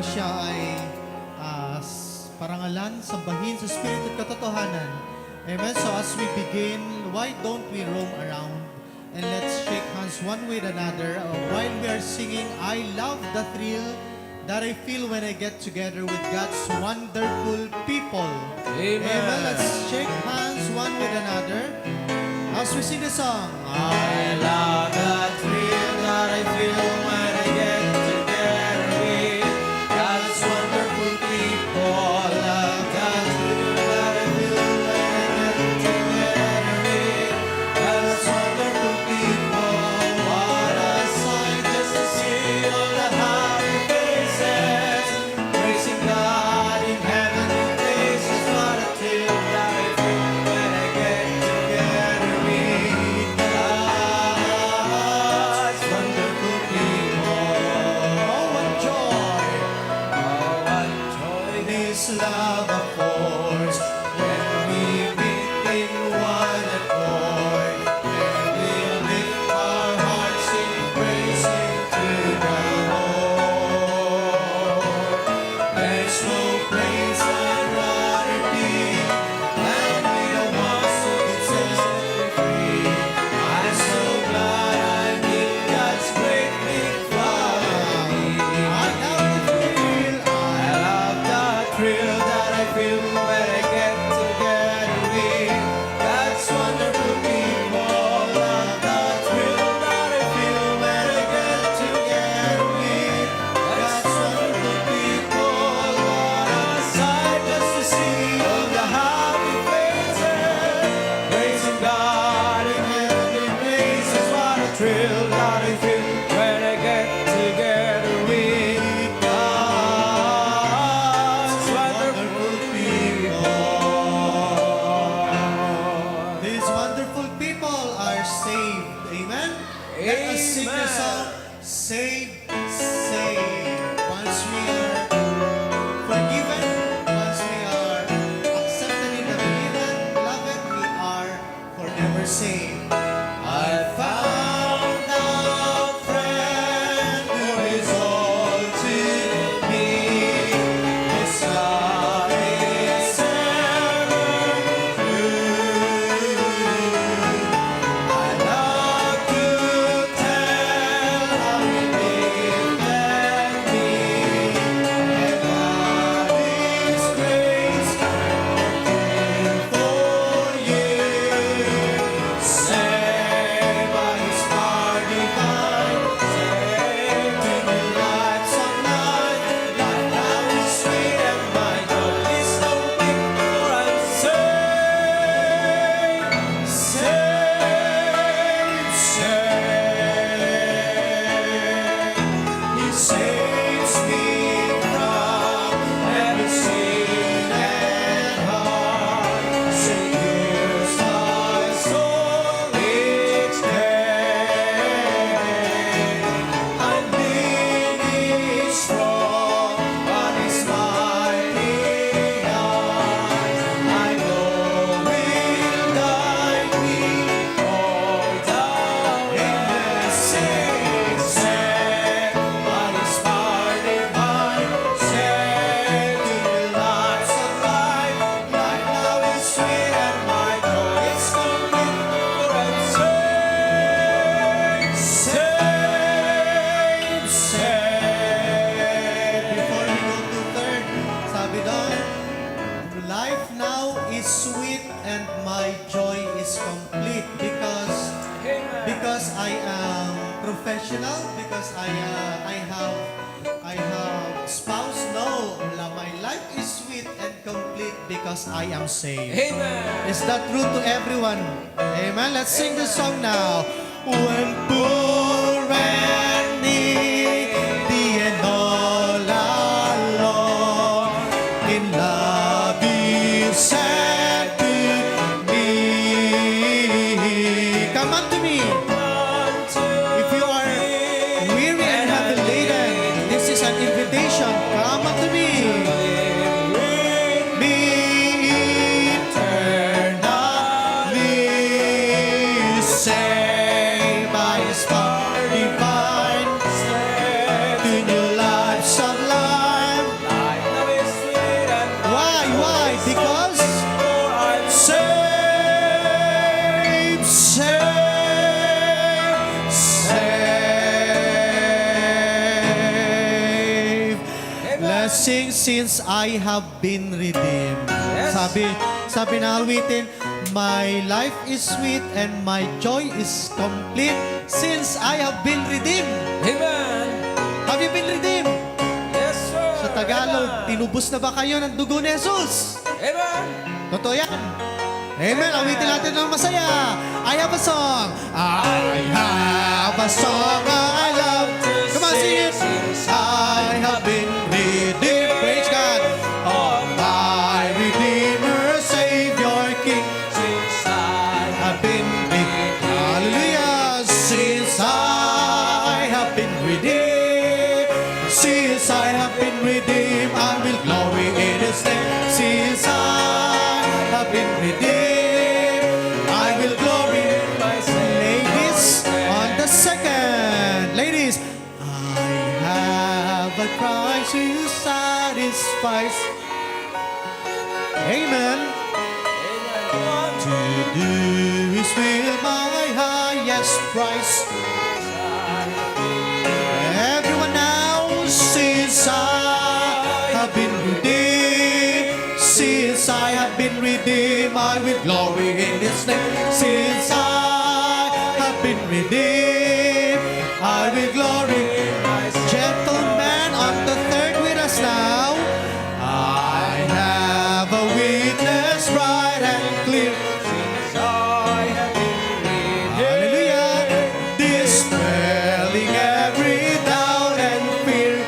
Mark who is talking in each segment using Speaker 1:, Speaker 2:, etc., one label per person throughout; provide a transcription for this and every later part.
Speaker 1: siya ay parangalan, sambahin sa Espiritu at katotohanan. Amen. So as we begin, why don't we roam around and let's shake hands one with another while we are singing, I love the thrill that I feel when I get together with God's wonderful people. Amen. Let's shake hands one with another as we sing the song. I love the thrill that I feel when I get together with God's wonderful people. Love the thrill that I feel when I get together with God's wonderful people. What a sight just to see all the happy faces, praising God in heavenly places. What a thrill that I feel when I get together with God's wonderful people. Oh, what joy! Oh, what joy this love affords when we meet in one accord. And we lift our hearts in praising to the Lord. There's no place I'd rather be than with the ones who can set me free. I'm so glad I'm in God's great big family. I love the thrill that I feel when I get together with God's wonderful people. Love the thrill that I feel when I get together with God's wonderful people. What a sight just to see all the happy faces, praising God in heavenly places. What a thrill that I feel when I get together with God's wonderful people. These wonderful people are saved. Amen? Let us sing the song, Saved, Saved. Once we are forgiven, once we are accepted in the beloved, we are forever saved. I found a friend who is all to me. His love is ever true. I love to tell how he lifted me, and how His grace working for you. Saved by His power divine, saved in the lights of night. Life now is sweet and my joy is complete, for I'm saved, saved, saved. He saves me from every sin and harm, secures my soul each day. I'm being strong on His mighty arms. I know He'll guide me all down and saved, saved by His power divine, saved in the lights of life. Life now is sweet and my joy is complete, for I'm saved, saved, saved. Before we go to third, sabi doon, life now is sweet and my joy is complete because I am professional, because I have spouse. No, my life is sweet and complete because I am saved.
Speaker 2: Amen.
Speaker 1: Is that true to everyone? Amen. Let's sing the song now. When poor and needy and all alone, in love you said to me. Come unto me. If you are weary and heavy laden, this is an invitation. Come unto me. Me eternally saved by His power divine. To new lives of life, since I have been redeemed.
Speaker 2: Yes.
Speaker 1: Sabi na awitin, my life is sweet and my joy is complete since I have been redeemed.
Speaker 2: Amen.
Speaker 1: Have you been redeemed?
Speaker 2: Yes, sir.
Speaker 1: Sa Tagalog, tinubos na ba kayo ng dugo ni Jesus?
Speaker 2: Amen.
Speaker 1: Totoo yan. Amen. Awitin natin ng masaya. I have a song. I have a song I love to come on, sing it. I have been redeemed. Praise God. Oh, my Redeemer, Savior, King.
Speaker 2: Since I
Speaker 1: Have been redeemed. Hallelujah. Since I have been redeemed. Since I have been redeemed, I will glory in His name. Since I have been redeemed, I will glory in my ladies on the second. Ladies, I have a Christ who satisfies. Amen. To do His will, my highest price. Everyone now, since I have been redeemed, since I have been redeemed, I will glory in His name. Since I have been redeemed, I will glory in my gentleman on the third with us now. I have a witness bright and clear. Hallelujah. Dispelling every doubt and fear.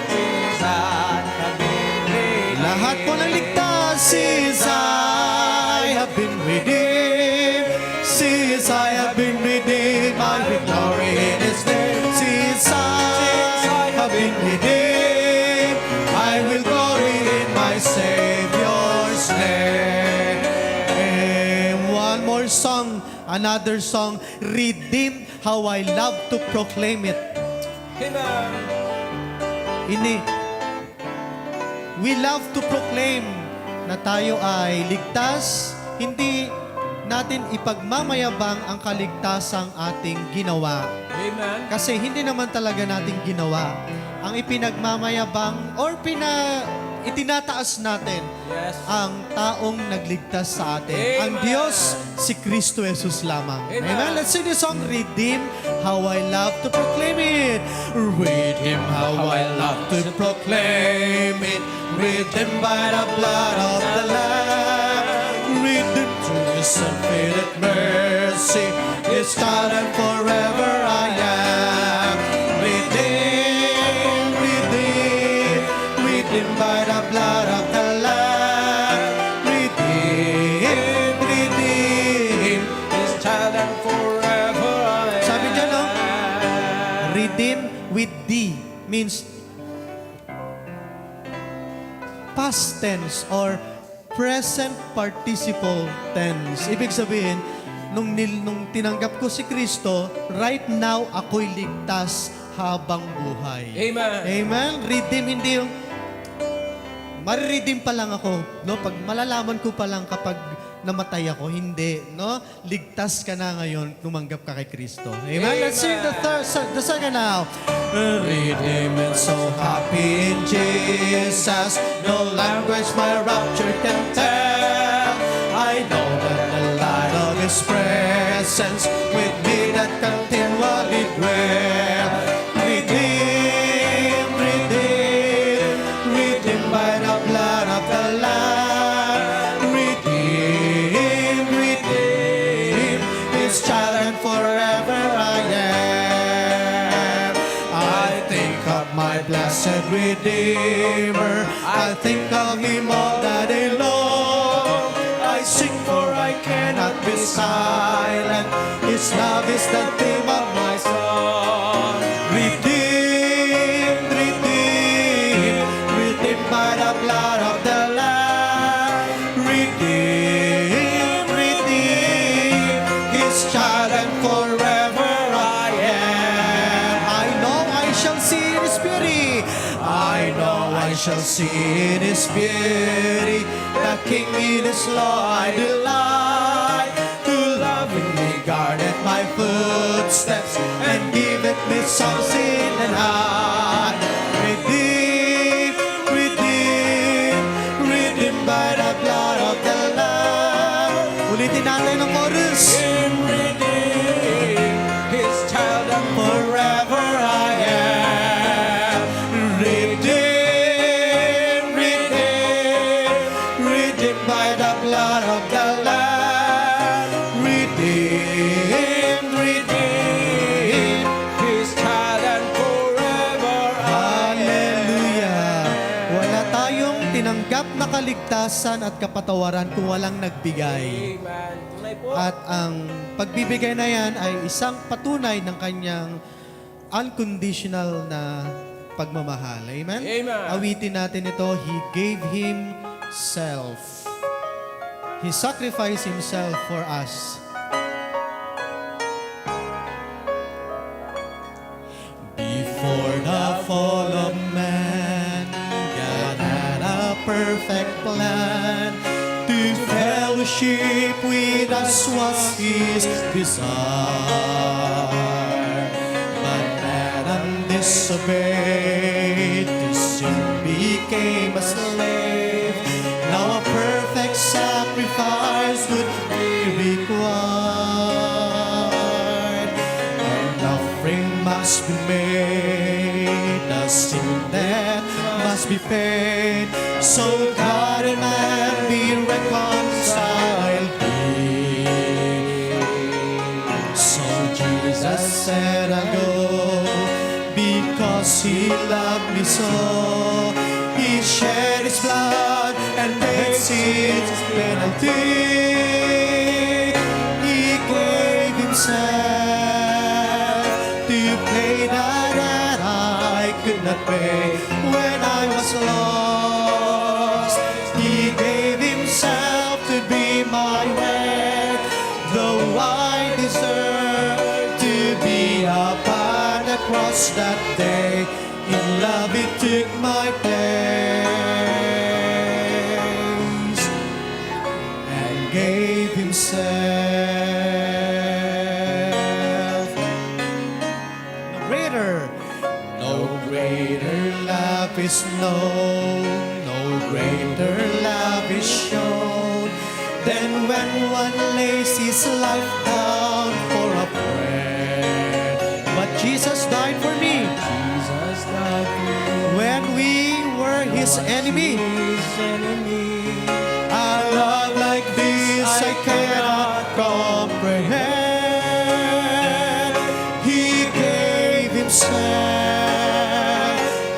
Speaker 1: Lahat po ng ligtas since I have been redeemed. Since I have been redeemed, I will glory in His name. Since I have been redeemed, I will glory in my Savior's name. And one more song, another song, Redeemed, how I love to proclaim it.
Speaker 2: Amen.
Speaker 1: We love to proclaim na tayo ay ligtas, hindi natin ipagmamayabang ang kaligtasang ating ginawa.
Speaker 2: Amen.
Speaker 1: Kasi hindi naman talaga natin ginawa. Ang ipinagmamayabang or itinataas natin
Speaker 2: Yes.
Speaker 1: ang taong nagligtas sa atin.
Speaker 2: Amen.
Speaker 1: Ang Diyos, si Kristo Jesus lamang.
Speaker 2: Amen.
Speaker 1: Amen. Let's sing the song, Redeem, how I love to proclaim it. Redeem, how I love to proclaim it. Redeemed by the blood of the Lamb. Redeemed through His infinite mercy. This time and forever I am. Redeemed, redeemed, redeemed by the blood of the Lamb. Redeemed, redeemed.
Speaker 2: His child and forever I am.
Speaker 1: Sabi dyan, no? Redeem with D means past tense or present participle tense. Ibig sabihin, nung tinanggap ko si Kristo, right now ako'y ligtas habang buhay.
Speaker 2: Amen.
Speaker 1: Amen? Redeem, hindi yung mariredeem pa lang ako, no? Pag malalaman ko pa lang kapag namatay ako, hindi, no? Ligtas ka na ngayon, tumanggap ka kay Kristo. Amen?
Speaker 2: Amen.
Speaker 1: Let's sing the second now. Redeem and so happy in Jesus, no language my rapture can tell. I know that the light of His presence with me that continually dwell. Redeem, redeem, redeemed by the blood of the Lamb. Redeem, redeem, His child and forever I am. I think of my blessed Redeemer. I think of Him all the day long. I sing for I cannot be silent. His love is the theme of my song. Redeemed, redeemed, redeemed by the blood of the Lamb. Redeemed, redeemed, His child and forever I am. I know I shall see His beauty. I know I shall see in His beauty. The King in His law I delight. To lovingly guarded my footsteps and giveth me songs in the night. Redeem, redeem, chorus.
Speaker 2: Him redeemed, His child and forever I am. Redeemed, redeemed by the blood of the Lamb. Redeemed, His child and forever I am.
Speaker 1: Hallelujah! Wala tayong tinanggap na kaligtasan at kapatawaran kung walang nagbigay.
Speaker 2: Amen. Tunay po.
Speaker 1: At ang pagbibigay na yan ay isang patunay ng kanyang unconditional na pagmamahal. Amen?
Speaker 2: Amen.
Speaker 1: Awitin natin ito, He gave Himself. He sacrificed Himself for us. Before the fall of man, God had a perfect plan. To fellowship with us was His desire. But Adam disobeyed, to sin became a slave. Now a perfect sacrifice would be required. An offering must be made, the sin that must be paid. So God and man be reconciled. So Jesus said, I'll go, because He loved me so. He shed His blood and paid sin's penalty. He gave Himself to pay the debt I could not pay when I was lost. He gave Himself to be my way, though I deserve to be upon the cross that day. In love He took my place and gave Himself. No greater love is known, no greater love is shown than when one lays his life down for a friend. But Jesus died for me.
Speaker 2: Jesus died for me.
Speaker 1: When we were His enemy.
Speaker 2: His enemy.
Speaker 1: A love like this I cannot comprehend. He gave Himself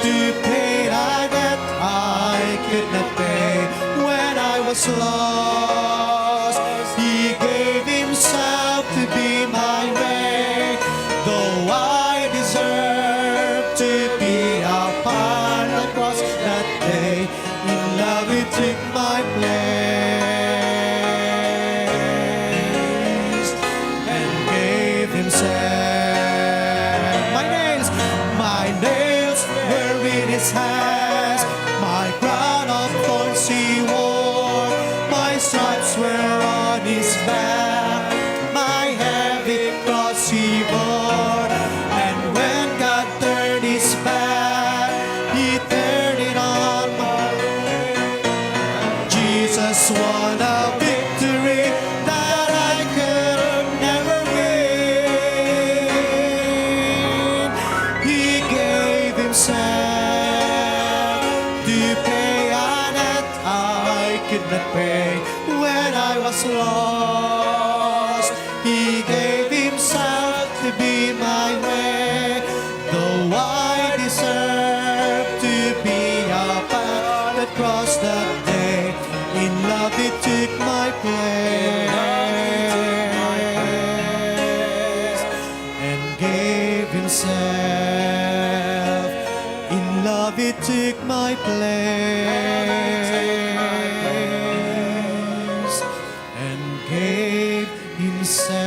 Speaker 1: to pay the debt I could not pay when I was lost. He gave Himself to be my way, though I deserve to be upon the cross that day. In love He took my place and gave Himself. My nails were in His hands, my crown of thorns He wore, my stripes were on His back, my heavy cross He bore. And when God turned His back, He turned it on my way. Jesus won a victory that I could never win. He gave Himself to pay a debt I could not pay when I was lost. He gave Himself to be my way, though I deserve to be upon the cross that day. In love He took my place and gave Himself. In love He took my place and gave Himself.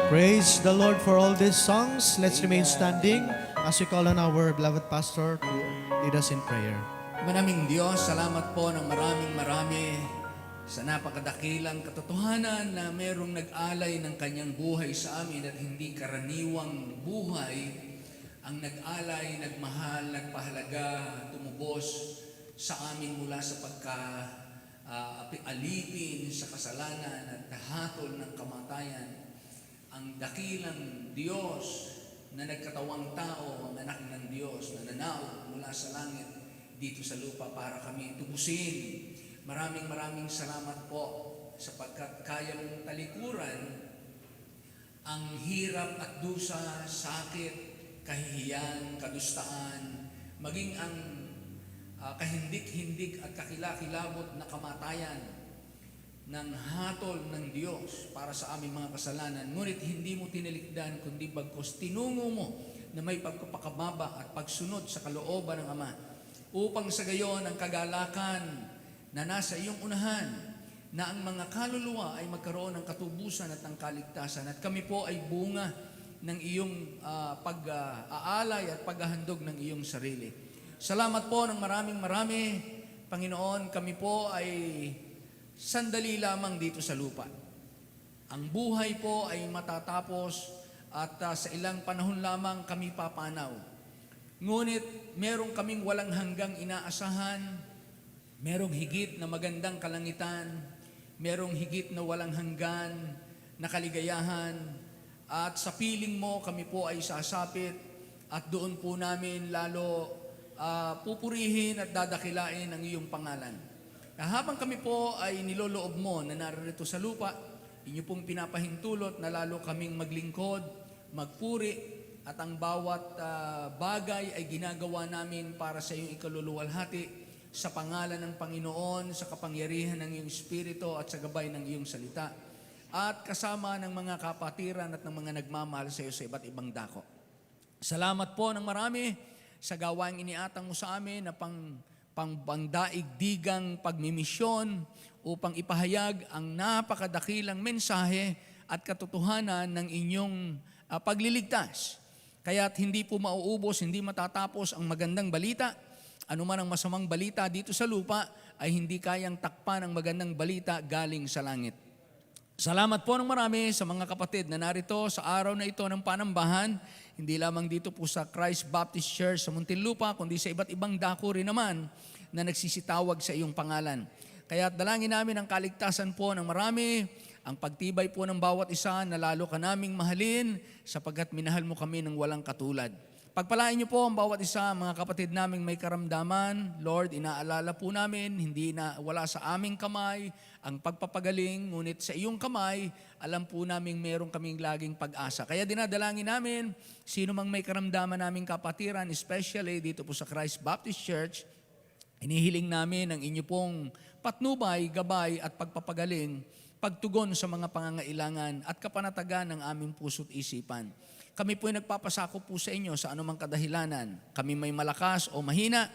Speaker 1: Praise the Lord for all these songs. Let's remain standing as we call on our beloved pastor to lead us in prayer.
Speaker 3: Maraming Diyos, salamat po ng marami sa napakadakilang katotohanan na merong nag-alay ng kanyang buhay sa amin at hindi karaniwang buhay ang nag-alay, nagmahal, nagpahalaga, tumubos sa amin mula sa alipin sa kasalanan at hatol ng kamatayan, ang dakilang Diyos na nagkatawang tao, ang anak ng Diyos na nanaog mula sa langit dito sa lupa para kami tubusin. Maraming salamat po sapagkat kaya mong talikuran ang hirap at dusa, sakit, kahihiyan, kadustaan, maging ang kahindik-hindik at kakilakilabot na kamatayan ng hatol ng Diyos para sa aming mga kasalanan. Ngunit hindi mo tinilikdan, kundi bagkus tinungo mo na may pagpapakababa at pagsunod sa kalooban ng Ama, upang sa gayon ang kagalakan na nasa iyong unahan, na ang mga kaluluwa ay magkaroon ng katubusan at ng kaligtasan, at kami po ay bunga ng iyong pag-aalay at paghahandog ng iyong sarili. Salamat po ng maraming Panginoon. Kami po ay sandali lamang dito sa lupa. Ang buhay po ay matatapos at sa ilang panahon lamang kami papanaw. Ngunit meron kaming walang hanggang inaasahan, merong higit na magandang kalangitan, merong higit na walang hanggan na kaligayahan, at sa piling mo kami po ay sasapit at doon po namin lalo pupurihin at dadakilain ang iyong pangalan. Habang kami po ay niloloob mo na narito sa lupa, inyo pong pinapahintulot na lalo kaming maglingkod, magpuri, at ang bawat bagay ay ginagawa namin para sa iyong ikaluluwalhati sa pangalan ng Panginoon, sa kapangyarihan ng iyong Espiritu at sa gabay ng iyong salita, at kasama ng mga kapatiran at ng mga nagmamahal sa iyo sa iba't ibang dako. Salamat po ng marami sa gawaing iniatang mo sa amin na pangdaigdigang pagmimisyon upang ipahayag ang napakadakilang mensahe at katotohanan ng inyong pagliligtas. Kaya't hindi po mauubos, hindi matatapos ang magandang balita. Ano man ang masamang balita dito sa lupa ay hindi kayang takpan ang magandang balita galing sa langit. Salamat po ng marami sa mga kapatid na narito sa araw na ito ng panambahan, hindi lamang dito po sa Christ Baptist Church sa Muntinlupa, kundi sa iba't ibang dako rin naman na nagsisitawag sa iyong pangalan. Kaya dalangin namin ang kaligtasan po ng marami, ang pagtibay po ng bawat isa na lalo ka naming mahalin sapagkat minahal mo kami ng walang katulad. Pagpalain niyo po ang bawat isa, mga kapatid naming may karamdaman. Lord, inaalala po namin, hindi na wala sa aming kamay ang pagpapagaling, ngunit sa iyong kamay, alam po namin meron kaming laging pag-asa. Kaya dinadalangin namin, sino mang may karamdaman naming kapatiran, especially dito po sa Christ Baptist Church, inihiling namin ang inyo pong patnubay, gabay at pagpapagaling, pagtugon sa mga pangangailangan at kapanatagan ng aming puso't isipan. Kami po ay nagpapasako po sa inyo sa anumang kadahilanan. Kami may malakas o mahina,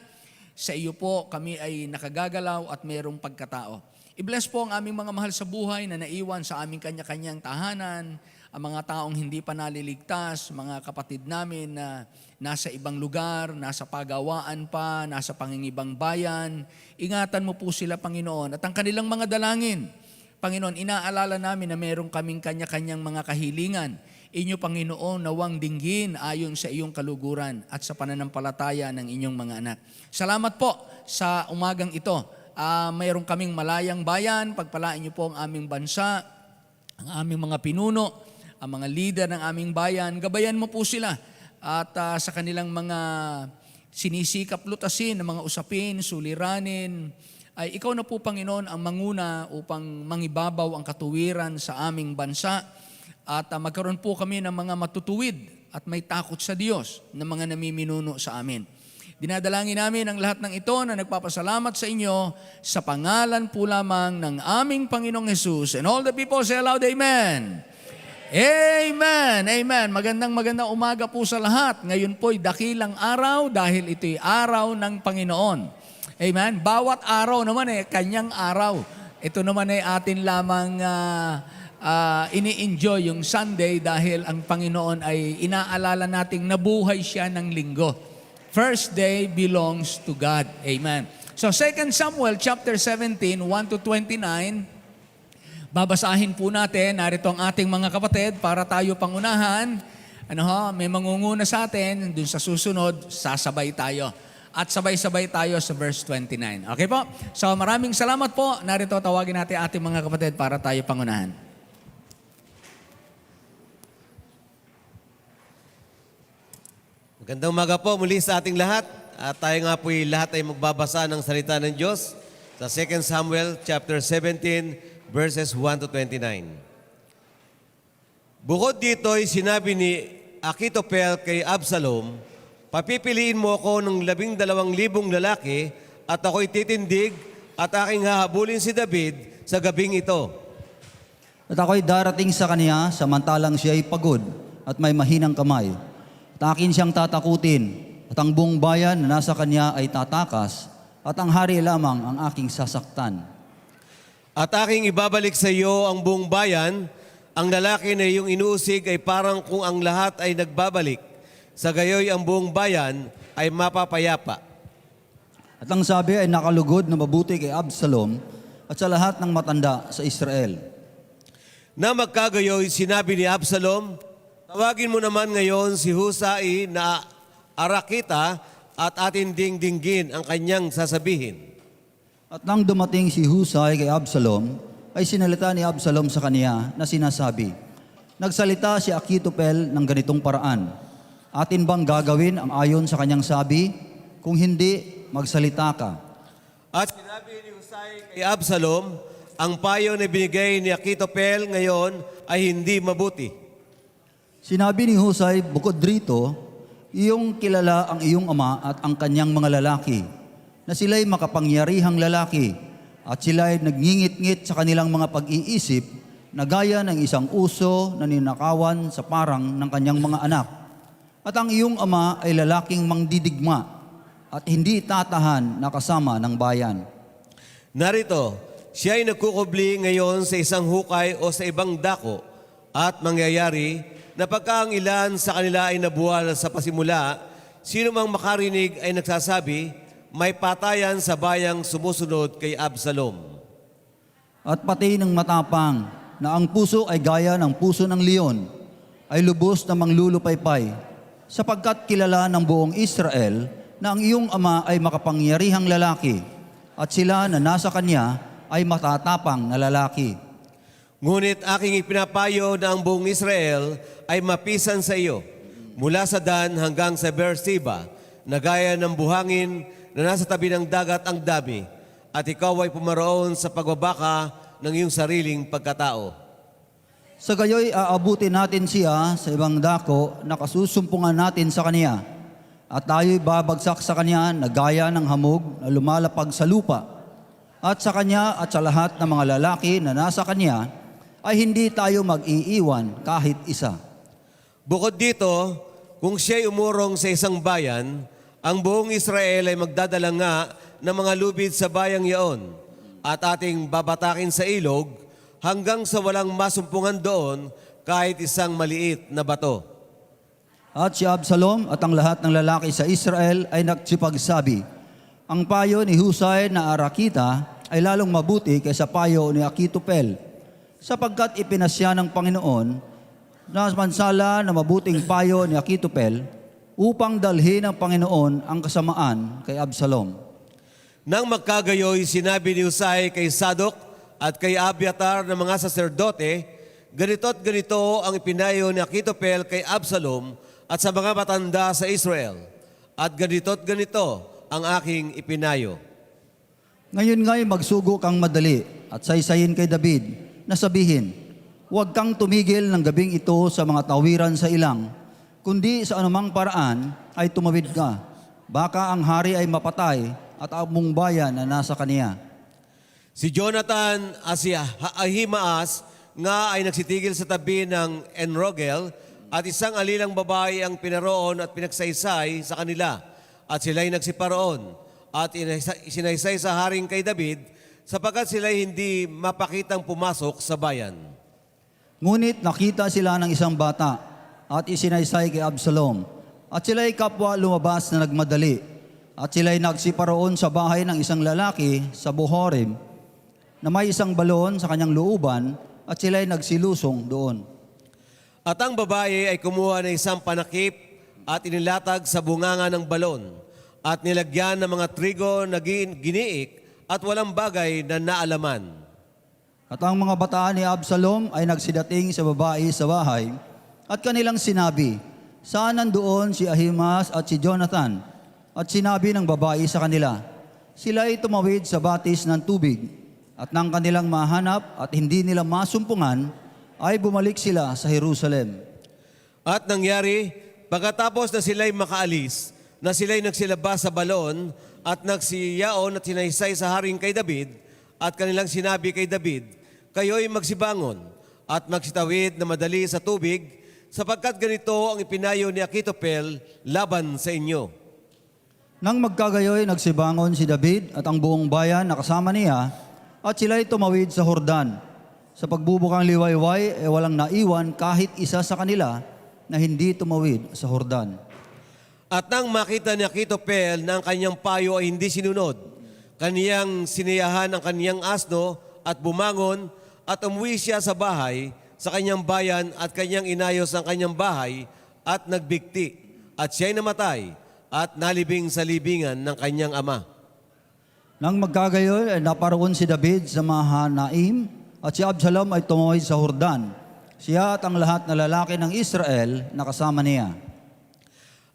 Speaker 3: sa iyo po kami ay nakagagalaw at mayroong pagkatao. I-bless po ang aming mga mahal sa buhay na naiwan sa aming kanya-kanyang tahanan, ang mga taong hindi pa naliligtas, mga kapatid namin na nasa ibang lugar, nasa pagawaan pa, nasa pangingibang bayan. Ingatan mo po sila, Panginoon, at ang kanilang mga dalangin. Panginoon, inaalala namin na mayroong kaming kanya-kanyang mga kahilingan. Inyo, Panginoon, nawang dinggin ayon sa iyong kaluguran at sa pananampalataya ng inyong mga anak. Salamat po sa umagang ito. Mayroon kaming malayang bayan, pagpalain niyo po ang aming bansa, ang aming mga pinuno, ang mga leader ng aming bayan. Gabayan mo po sila at sa kanilang mga sinisikap lutasin ng mga usapin, suliranin, ay ikaw na po, Panginoon, ang manguna upang mangibabaw ang katuwiran sa aming bansa. At magkaroon po kami ng mga matutuwid at may takot sa Diyos na mga namiminuno sa amin. Dinadalangin namin ang lahat ng ito na nagpapasalamat sa inyo sa pangalan po lamang ng aming Panginoong Jesus. And all the people say aloud, Amen. Amen. Amen. Magandang umaga po sa lahat. Ngayon po'y dakilang araw dahil ito'y araw ng Panginoon. Amen. Bawat araw naman kanyang araw. Ito naman atin lamang ini-enjoy yung Sunday dahil ang Panginoon ay inaalala nating nabuhay siya ng linggo. First day belongs to God. Amen. So 2 Samuel chapter 17, 1-29, babasahin po natin. Narito ang ating mga kapatid para tayo pangunahan. May mangunguna sa atin, dun sa susunod, sasabay tayo. at sabay-sabay tayo sa verse 29. Okay po? So maraming salamat po. Narito tawagin natin ating mga kapatid para tayo pangunahan.
Speaker 2: Magandang umaga po muli sa ating lahat. At tayo nga po lahat ay magbabasa ng salita ng Diyos sa 2 Samuel chapter 17 verses 1 to 29. Bukod dito ay sinabi ni Ahitofel kay Absalom, "Papipiliin mo ako ng 12,000 lalaki at ako'y titindig at aking hahabulin si David sa gabing ito."
Speaker 4: At ako'y darating sa kaniya samantalang siya'y pagod at may mahinang kamay. At akin siyang tatakutin at ang buong bayan na nasa kanya ay tatakas at ang hari lamang ang aking sasaktan.
Speaker 2: At aking ibabalik sa iyo ang buong bayan, ang lalaki na iyong inuusig ay parang kung ang lahat ay nagbabalik. Sa gayoy ang buong bayan ay mapapayapa.
Speaker 4: At ang sabi ay nakalugod na mabuti kay Absalom at sa lahat ng matanda sa Israel.
Speaker 2: Na magkagayoy, sinabi ni Absalom, "Tawagin mo naman ngayon si Husai na Arakita at atin dinggin ang kanyang sasabihin."
Speaker 4: At nang dumating si Husai kay Absalom, ay sinalita ni Absalom sa kaniya na sinasabi, "Nagsalita si Ahitofel ng ganitong paraan. Atin bang gagawin ang ayon sa kanyang sabi? Kung hindi, magsalita ka."
Speaker 2: At sinabi ni Husai kay Absalom, "Ang payo na binigay ni Ahitofel ngayon ay hindi mabuti."
Speaker 4: Sinabi ni Husay, "Bukod rito, iyong kilala ang iyong ama at ang kanyang mga lalaki, na sila'y makapangyarihang lalaki, at sila'y nagngingit-ngit sa kanilang mga pag-iisip na gaya ng isang uso na ninakawan sa parang ng kanyang mga anak. At ang iyong ama ay lalaking mangdidigma at hindi tatahan na kasama ng bayan."
Speaker 2: Narito, siya ay nagkukubli ngayon sa isang hukay o sa ibang dako at mangyayari na pagka ang ilan sa kanila ay nabuwal sa pasimula, sino mang makarinig ay nagsasabi, may patayan sa bayang sumusunod kay Absalom.
Speaker 4: At pati ng matapang na ang puso ay gaya ng puso ng leon, ay lubos na manglulupaypay, sapagkat kilala ng buong Israel na ang iyong ama ay makapangyarihang lalaki, at sila na nasa kanya ay matatapang na lalaki.
Speaker 2: Ngunit aking ipinapayo na ang buong Israel ay mapisan sa iyo, mula sa Dan hanggang sa Beersheba, na gaya ng buhangin na nasa tabi ng dagat ang dami, at ikaw ay pumaroon sa pagbabaka ng iyong sariling pagkatao.
Speaker 4: Sa gayoy aabutin natin siya sa ibang dako na kasusumpungan natin sa kaniya, at tayo'y babagsak sa kanya na gaya ng hamog na lumalapag sa lupa. At sa kanya at sa lahat ng mga lalaki na nasa kanya ay hindi tayo mag-iiwan kahit isa.
Speaker 2: Bukod dito, kung siya'y umurong sa isang bayan, ang buong Israel ay magdadala nga ng mga lubid sa bayang yaon at ating babatakin sa ilog hanggang sa walang masumpungan doon kahit isang maliit na bato.
Speaker 4: At si Absalom at ang lahat ng lalaki sa Israel ay nagsipagsabi, "Ang payo ni Husay na Arakita ay lalong mabuti kaysa payo ni Ahitofel, sapagkat ipinasya ng Panginoon na mansala na mabuting payo ni Ahitofel upang dalhin ng Panginoon ang kasamaan kay Absalom."
Speaker 2: Nang magkagayoy, sinabi ni Husay kay Sadok at kay Abiatar ng mga saserdote, "Ganito't ganito ang ipinayo ni Ahitofel kay Absalom at sa mga matanda sa Israel. At ganito't ganito ang aking ipinayo."
Speaker 4: Ngayon nga'y magsugo kang madali at saysayin kay David na sabihin, "Huwag kang tumigil ng gabing ito sa mga tawiran sa ilang, kundi sa anumang paraan ay tumawid ka. Baka ang hari ay mapatay at ang buong bayan na nasa kaniya."
Speaker 2: Si Jonathan at si Ahimaas nga ay nagsitigil sa tabi ng Enrogel at isang alilang babae ang pinaroon at pinagsaysay sa kanila at sila'y nagsiparoon at isinaysay sa haring kay David sapagkat sila'y hindi mapakitang pumasok sa bayan.
Speaker 4: Ngunit nakita sila ng isang bata at isinaysay kay Absalom. At sila'y kapwa lumabas na nagmadali. At sila'y nagsiparoon sa bahay ng isang lalaki sa Bohorim na may isang balon sa kanyang looban at sila'y nagsilusong doon.
Speaker 2: At ang babae ay kumuha ng isang panakip at inilatag sa bunganga ng balon. at nilagyan ng mga trigo na giniik at walang bagay na naalaman.
Speaker 4: At ang mga bataan ni Absalom ay nagsidating sa babae sa bahay at kanilang sinabi, saan nandoon si Ahimaas at si Jonathan? At sinabi ng babae sa kanila, sila ay tumawid sa batis ng tubig at nang kanilang mahanap at hindi nila masumpungan, ay bumalik sila sa Jerusalem.
Speaker 2: At nangyari, pagkatapos na sila'y makaalis, na sila'y nagsilabas sa balon at nagsiyaon at sinaysay sa haring kay David, at kanilang sinabi kay David, kayo'y magsibangon at magsitawid na madali sa tubig, sapagkat ganito ang ipinayo ni Akitopel laban sa inyo.
Speaker 4: Nang magkagayoy, nagsibangon si David at ang buong bayan na kasama niya, at sila'y tumawid sa Hordan. Sa pagbubukang liwayway, walang naiwan kahit isa sa kanila na hindi tumawid sa Hordan.
Speaker 2: At nang makita ni Akitopel na ang kanyang payo ay hindi sinunod, kaniyang siniyahan ang kaniyang asno at bumangon at umuwi siya sa bahay sa kanyang bayan at kanyang inayos ang kanyang bahay at nagbikti. At siya'y namatay at nalibing sa libingan ng kanyang ama.
Speaker 4: Nang magkagayoy, naparoon si David sa Mahanaim at si Absalom ay tumawid sa Hordan. Siya at ang lahat na lalaki ng Israel na kasama niya.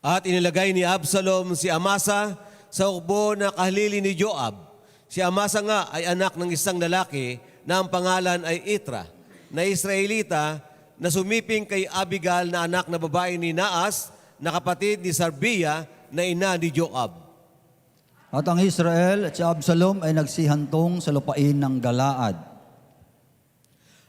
Speaker 2: At inilagay ni Absalom si Amasa sa ukbo na kahalili ni Joab. Si Amasa nga ay anak ng isang lalaki na ang pangalan ay Itra, na Israelita na sumiping kay Abigail na anak na babae ni Naas, na kapatid ni Sarbia na ina ni Joab.
Speaker 4: At ang Israel at si Absalom ay nagsihantong sa lupain ng Galaad.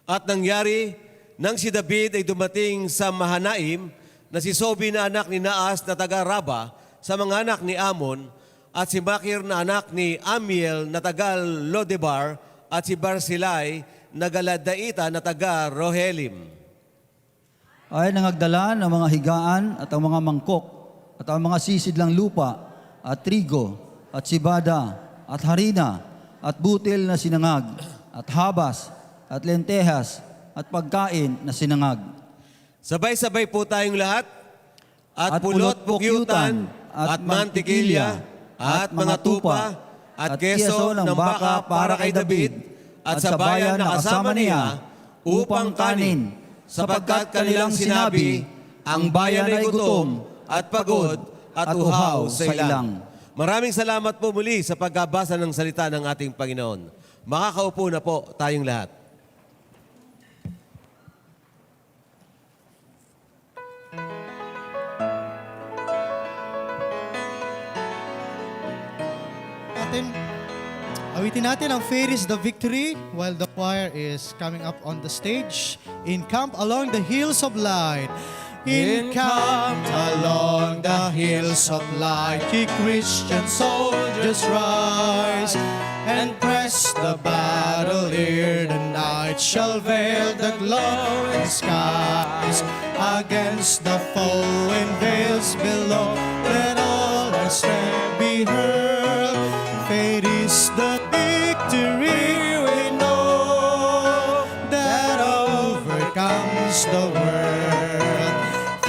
Speaker 2: At nangyari, nang si David ay dumating sa Mahanaim, na si Sobi na anak ni Naas na taga Raba sa mga anak ni Amon, at si Makir na anak ni Amiel na taga Lodebar, at si Barzillai na Galadaita na taga Rohelim.
Speaker 4: Ay nangagdala ng mga higaan at ang mga mangkok at ang mga sisidlang lupa at trigo at sibada at harina at butil na sinangag at habas at lentehas at pagkain na sinangag.
Speaker 2: Sabay-sabay po tayong lahat, at
Speaker 4: At
Speaker 2: pulot-pukyutan, at mantikilya, at mga tupa, at keso ng baka para kay David, at sa bayan na kasama niya, upang kanin, sapagkat kanilang sinabi, ang bayan ay gutom, at pagod, at uhaw sa ilang. Maraming salamat po muli sa pagbabasa ng salita ng ating Panginoon. Makakaupo na po tayong lahat.
Speaker 1: Awitin natin ang Fair is the Victory while the choir is coming up on the stage. In Camp Along the Hills of Light. In camp along the hills of light, ye Christian soldiers rise, and press the battle ere the night shall veil the glowing skies. Against the foe in veils below, let all our strength be hurled. Faith is the victory we know that overcomes the world.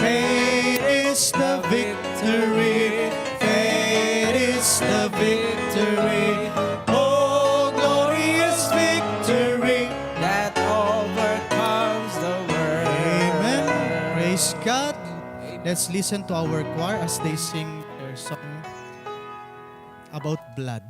Speaker 1: Faith is the victory. Faith is the victory. Oh, glorious victory
Speaker 5: that overcomes the world.
Speaker 1: Amen. Praise God. Let's listen to our choir as they sing their song about blood.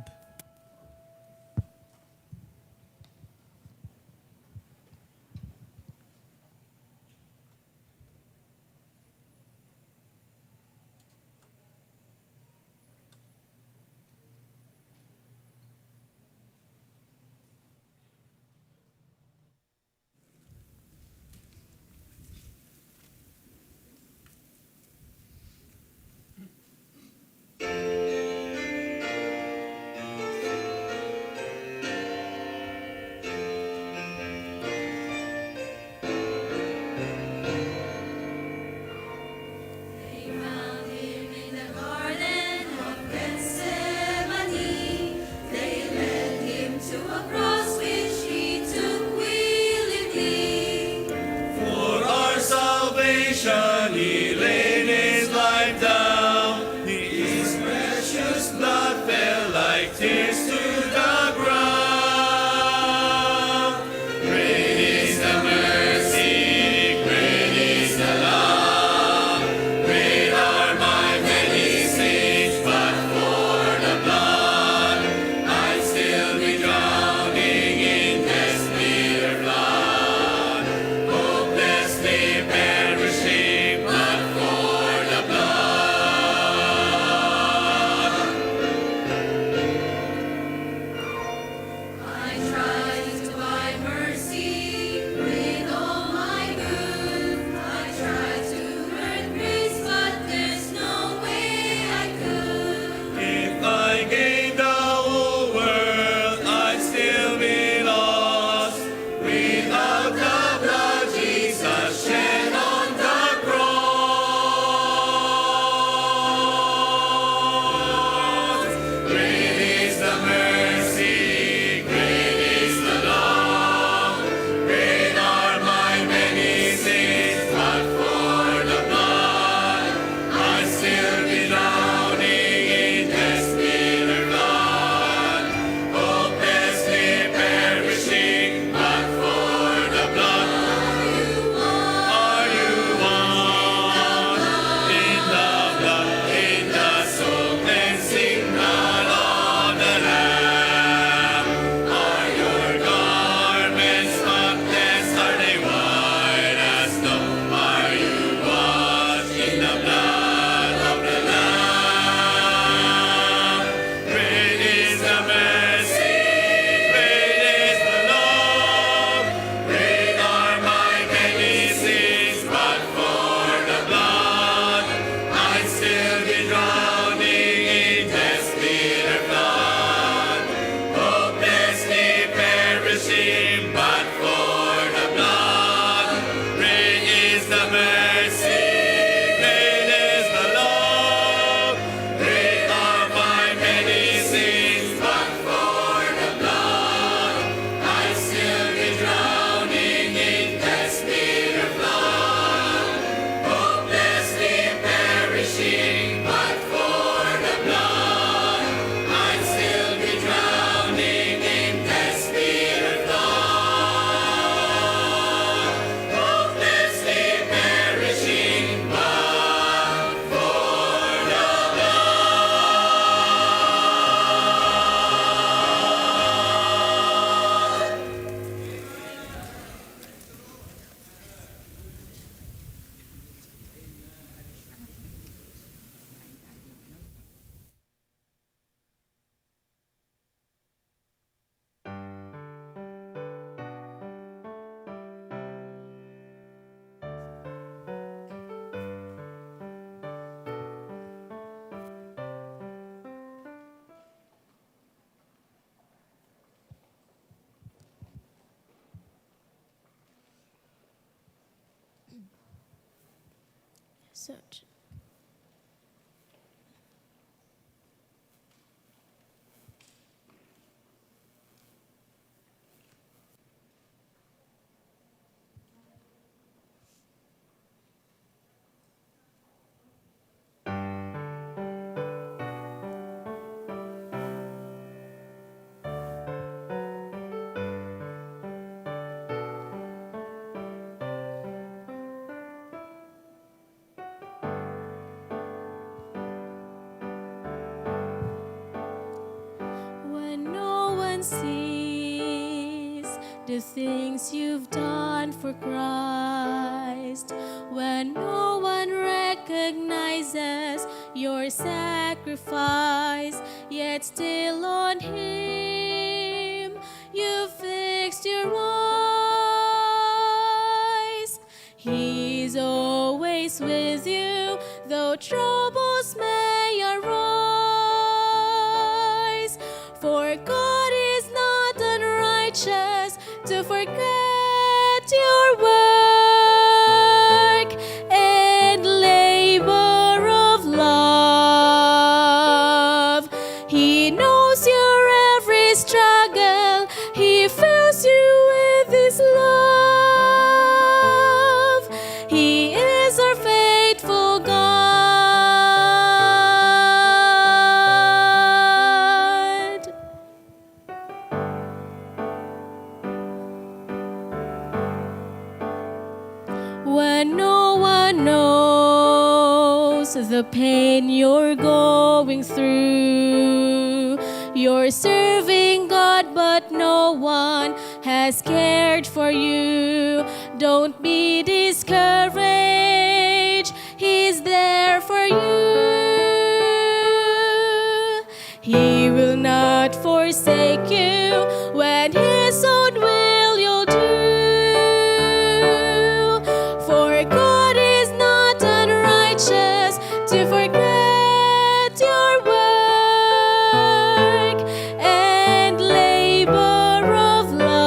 Speaker 6: Search. When no one sees the things you've done for Christ, when no one recognizes your sacrifice, yet still on Him you fixed your eyes. He's always with you, though troubles may arise. For God is not unrighteous to forget your work and labor of love. He knows your every struggle. He fills you with His love. He is our faithful God. When no one knows the pain you're going through, you're serving God, but no one has cared for you. Don't be discouraged, He's there for you. He will not forsake you when His own will you'll do. For God is not unrighteous to forget your work and labor of love.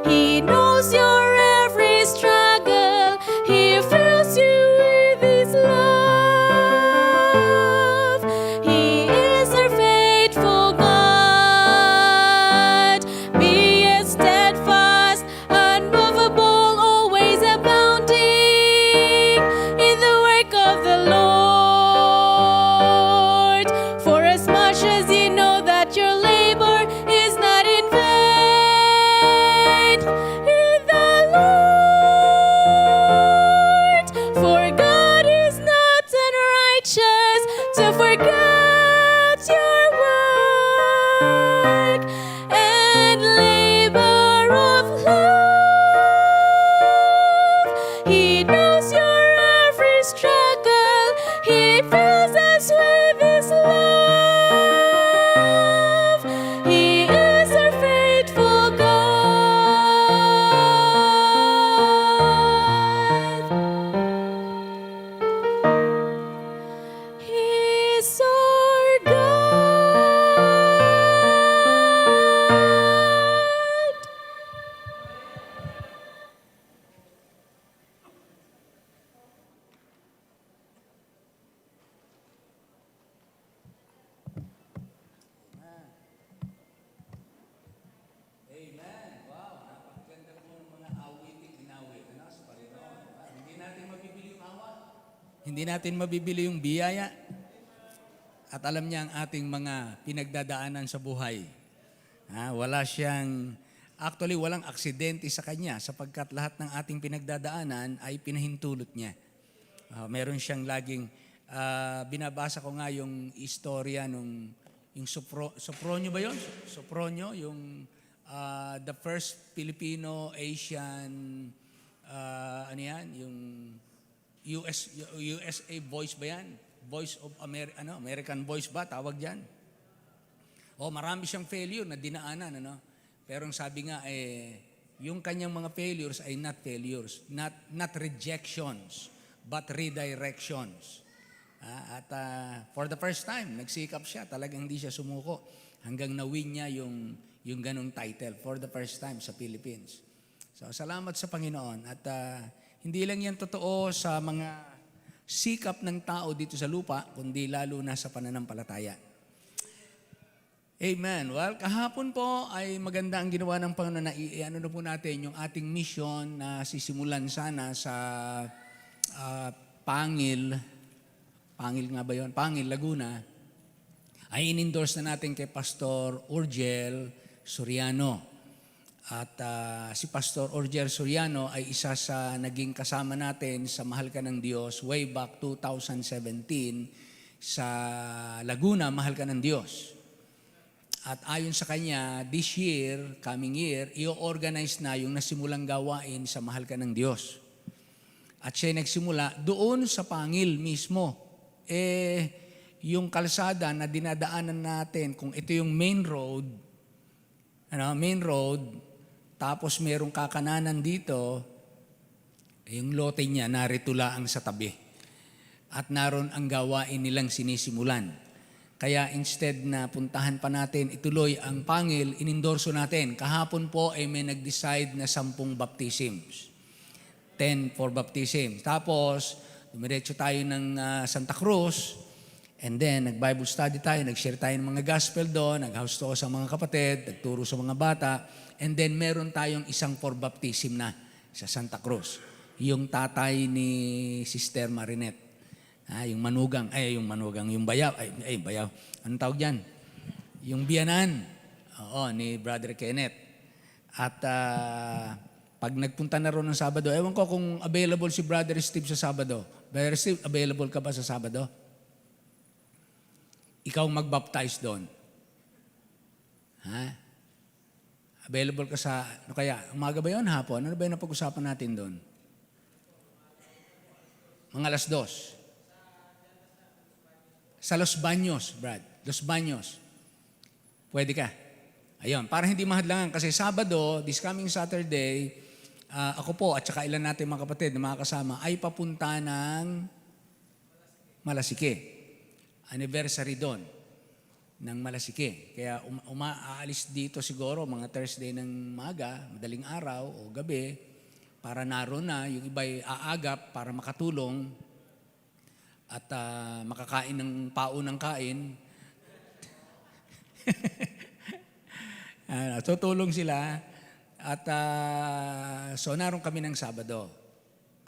Speaker 6: He knows your every struggle. He fills you with His love. He is our faithful God. Be ye steadfast, unmovable, always abounding in the work of the Lord. For as much as you know that your labor is not in vain in the Lord. For God is not unrighteous to forget your work and labor of love. He knows your every struggle. He fills us with His love. He is our faithful God. He's our God.
Speaker 3: Amen. Wow, napakaganda po ng mga awiting inawit. Ano, sa Panginoon. Hindi natin mabibili yung awa. Hindi natin mabibili yung biyaya. At alam niya ang ating mga pinagdadaanan sa buhay. Wala siyang, actually walang aksidente sa kanya sapagkat lahat ng ating pinagdadaanan ay pinahintulot niya. Meron siyang laging, binabasa ko nga yung istorya nung, yung Sopronio ba yun? Sopronio, yung the first Filipino-Asian, ano yan, yung USA Voice ba yan? Voice of American Voice ba? Tawag dyan. Marami siyang failure na dinaanan. Pero ang sabi nga, yung kanyang mga failures ay not failures, not rejections, but redirections. For the first time, nagsikap siya. Talagang hindi siya sumuko hanggang na-win niya yung ganong title for the first time sa Philippines. So, salamat sa Panginoon. At Hindi lang yan totoo sa mga sikap ng tao dito sa lupa, kundi lalo na sa pananampalataya. Amen. Well, kahapon po ay maganda ang ginawa ng Panginoon na ano na po natin yung ating mission na sisimulan sana sa Pangil nga ba yun? Pangil, Laguna, ay in-endorse na natin kay Pastor Urgel Soriano. At si Pastor Urgel Soriano ay isa sa naging kasama natin sa Mahal Ka ng Diyos way back 2017 sa Laguna, Mahal Ka ng Diyos. At ayon sa kanya, this year, coming year, i-organize na yung nasimulang gawain sa Mahal Ka ng Diyos. At siya nagsimula doon sa Pangil mismo. Yung kalsada na dinadaanan natin, kung ito yung main road, tapos merong kakananan dito, yung lote niya narito lang sa tabi. At naroon ang gawain nilang sinisimulan. Kaya instead na puntahan pa natin, ituloy ang Pangil, inendorso natin. Kahapon po ay may nag-decide na 10 baptisms. 10 for baptism. Tapos, dumiretso tayo ng Santa Cruz, and then nag-Bible study tayo, nag-share tayo ng mga gospel doon, nag-house to sa mga kapatid, nagturo sa mga bata, and then meron tayong isang for baptism na sa Santa Cruz. Yung tatay ni Sister Marinette. Yung bayaw. Anong tawag dyan? Yung biyanan. Ni Brother Kenneth. At pag nagpunta na ron ng Sabado, ewan ko kung available si Brother Steve sa Sabado. Brother Steve, available ka ba sa Sabado? Ikaw mag-baptize doon. Available ka sa, umaga ba yun, hapon? Ano ba yung napag-usapan natin doon? Mga 2:00. Sa Los Baños, Brad. Los Baños. Pwede ka. Ayun, para hindi mahadlangan. Kasi Sabado, this coming Saturday, ako po at saka ilan natin mga kapatid na mga kasama ay papunta ng Malasike. Anniversary doon ng Malasike. Kaya aalis dito siguro mga Thursday ng maga, madaling araw o gabi, para naroon na, yung iba'y aagap para makatulong at makakain ng paunang kain. Tutulong sila. At so naroon kami ng Sabado.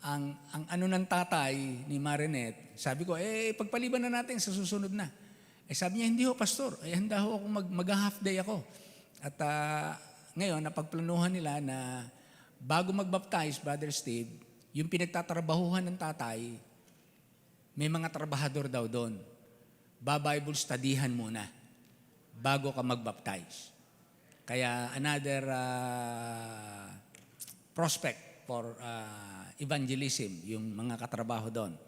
Speaker 3: Ang ano ng tatay ni Marinette, sabi ko, pagpaliban na natin sa susunod na. Sabi niya, hindi ho, Pastor. Handa ho ako mag-half day ako. At ngayon, napagplanuhan nila na bago mag-baptize, Brother Steve, yung pinagtatrabahuhan ng tatay, may mga trabahador daw doon. Bible studyhan muna bago ka mag-baptize. Kaya another prospect for evangelism, yung mga katrabaho doon.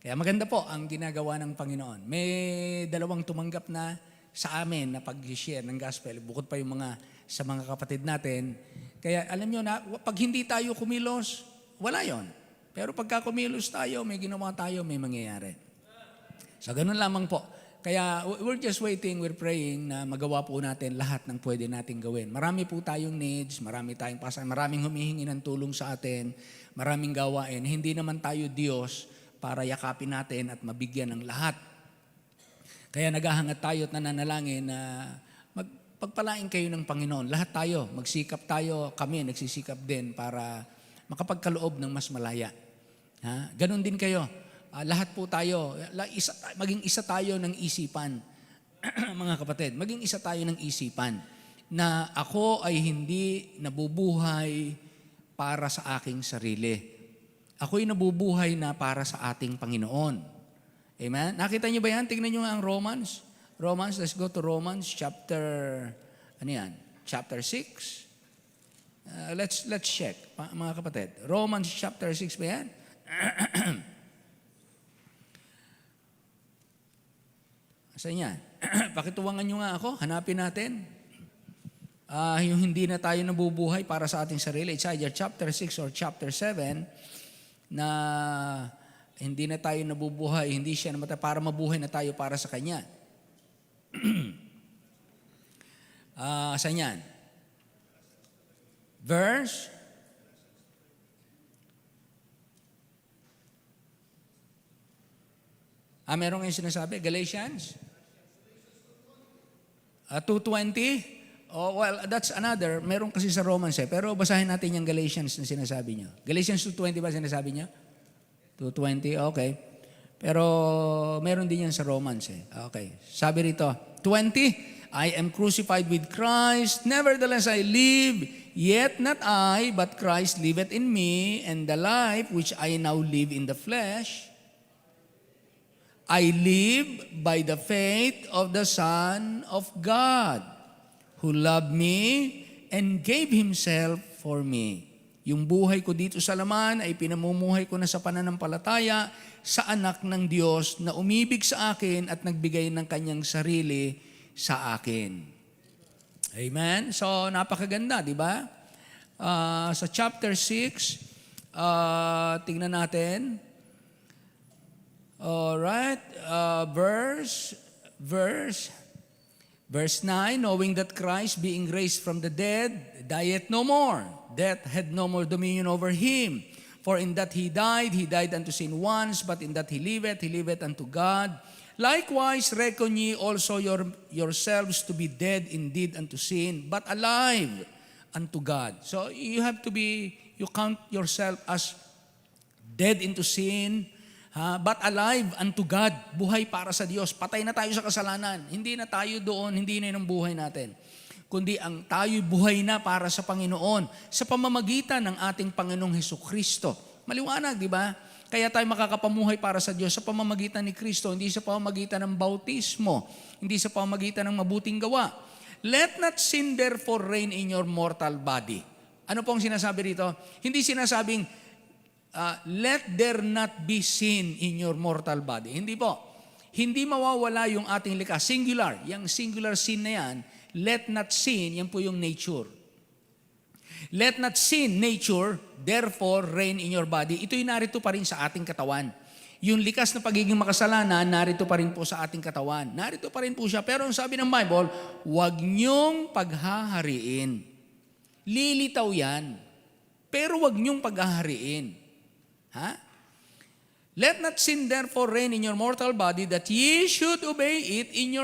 Speaker 3: Kaya maganda po ang ginagawa ng Panginoon. May 2 tumanggap na sa amin na pag-share ng gospel, bukod pa yung sa mga kapatid natin. Kaya alam nyo na, pag hindi tayo kumilos, wala yon. Pero pagka kumilos tayo, may ginawa tayo, may mangyayari. So ganun lamang po. Kaya we're just waiting, we're praying na magawa po natin lahat ng pwede natin gawin. Marami po tayong needs, marami tayong maraming humihingi ng tulong sa atin, maraming gawain. Hindi naman tayo Diyos para yakapin natin at mabigyan ng lahat. Kaya naghahangad tayo at nananalangin na pagpalain kayo ng Panginoon. Lahat tayo, magsikap tayo, kami nagsisikap din para makapagkaloob ng mas malaya. Ganon din kayo. Lahat po tayo, maging isa tayo ng isipan, mga kapatid. Maging isa tayo ng isipan na ako ay hindi nabubuhay para sa aking sarili. Ako'y nabubuhay na para sa ating Panginoon. Amen? Nakita niyo ba yan? Tingnan niyo nga ang Romans. Let's go to Romans chapter 6. Let's check, mga kapatid. Romans chapter 6 ba yan? Asan yan? Pakituwangan nyo nga ako, hanapin natin. Yung hindi na tayo nabubuhay para sa ating sarili. It's either chapter 6 or chapter 7 na hindi na tayo nabubuhay, hindi siya namatay para mabuhay na tayo para sa Kanya. Saan yan? Meron kayong sinasabi? Galatians? 2:20? Oh, well, that's another. Meron kasi sa Romans Pero basahin natin yung Galatians na sinasabi niyo. Galatians 2:20 ba sinasabi niya? 2:20, okay. Pero meron din yan sa Romans Okay. Sabi rito, 20, I am crucified with Christ, nevertheless I live, yet not I, but Christ liveth in me, and the life which I now live in the flesh, I live by the faith of the Son of God, who loved me and gave Himself for me. Yung buhay ko dito sa laman ay pinamumuhay ko na sa pananampalataya sa anak ng Diyos na umibig sa akin at nagbigay ng kanyang sarili sa akin. Amen? So, napakaganda, di ba? Sa chapter 6, tingnan natin. Alright, verse 9, knowing that Christ, being raised from the dead, dieth no more. Death had no more dominion over him. For in that he died unto sin once, but in that he liveth unto God. Likewise, reckon ye also yourselves to be dead indeed unto sin, but alive unto God. So you count yourself as dead into sin, but alive unto God. Buhay para sa Diyos. Patay na tayo sa kasalanan. Hindi na tayo doon, hindi na yung buhay natin. Kundi ang tayo'y buhay na para sa Panginoon sa pamamagitan ng ating Panginoong Hesukristo. Maliwanag, di ba? Kaya tayo makakapamuhay para sa Diyos sa pamamagitan ni Kristo, hindi sa pamamagitan ng bautismo, hindi sa pamamagitan ng mabuting gawa. Let not sin therefore reign in your mortal body. Ano pong sinasabi rito? Hindi sinasabing, let there not be sin in your mortal body. Hindi po. Hindi mawawala yung ating likas. Singular. Yung singular sin na yan, let not sin, yan po yung nature. Let not sin, nature, therefore reign in your body. Ito'y narito pa rin sa ating katawan. Yung likas na pagiging makasalanan, narito pa rin po sa ating katawan. Narito pa rin po siya. Pero ang sabi ng Bible, huwag niyong paghahariin. Lilitaw yan. Pero huwag niyong paghahariin. Let not sin therefore reign in your mortal body, that ye should obey it in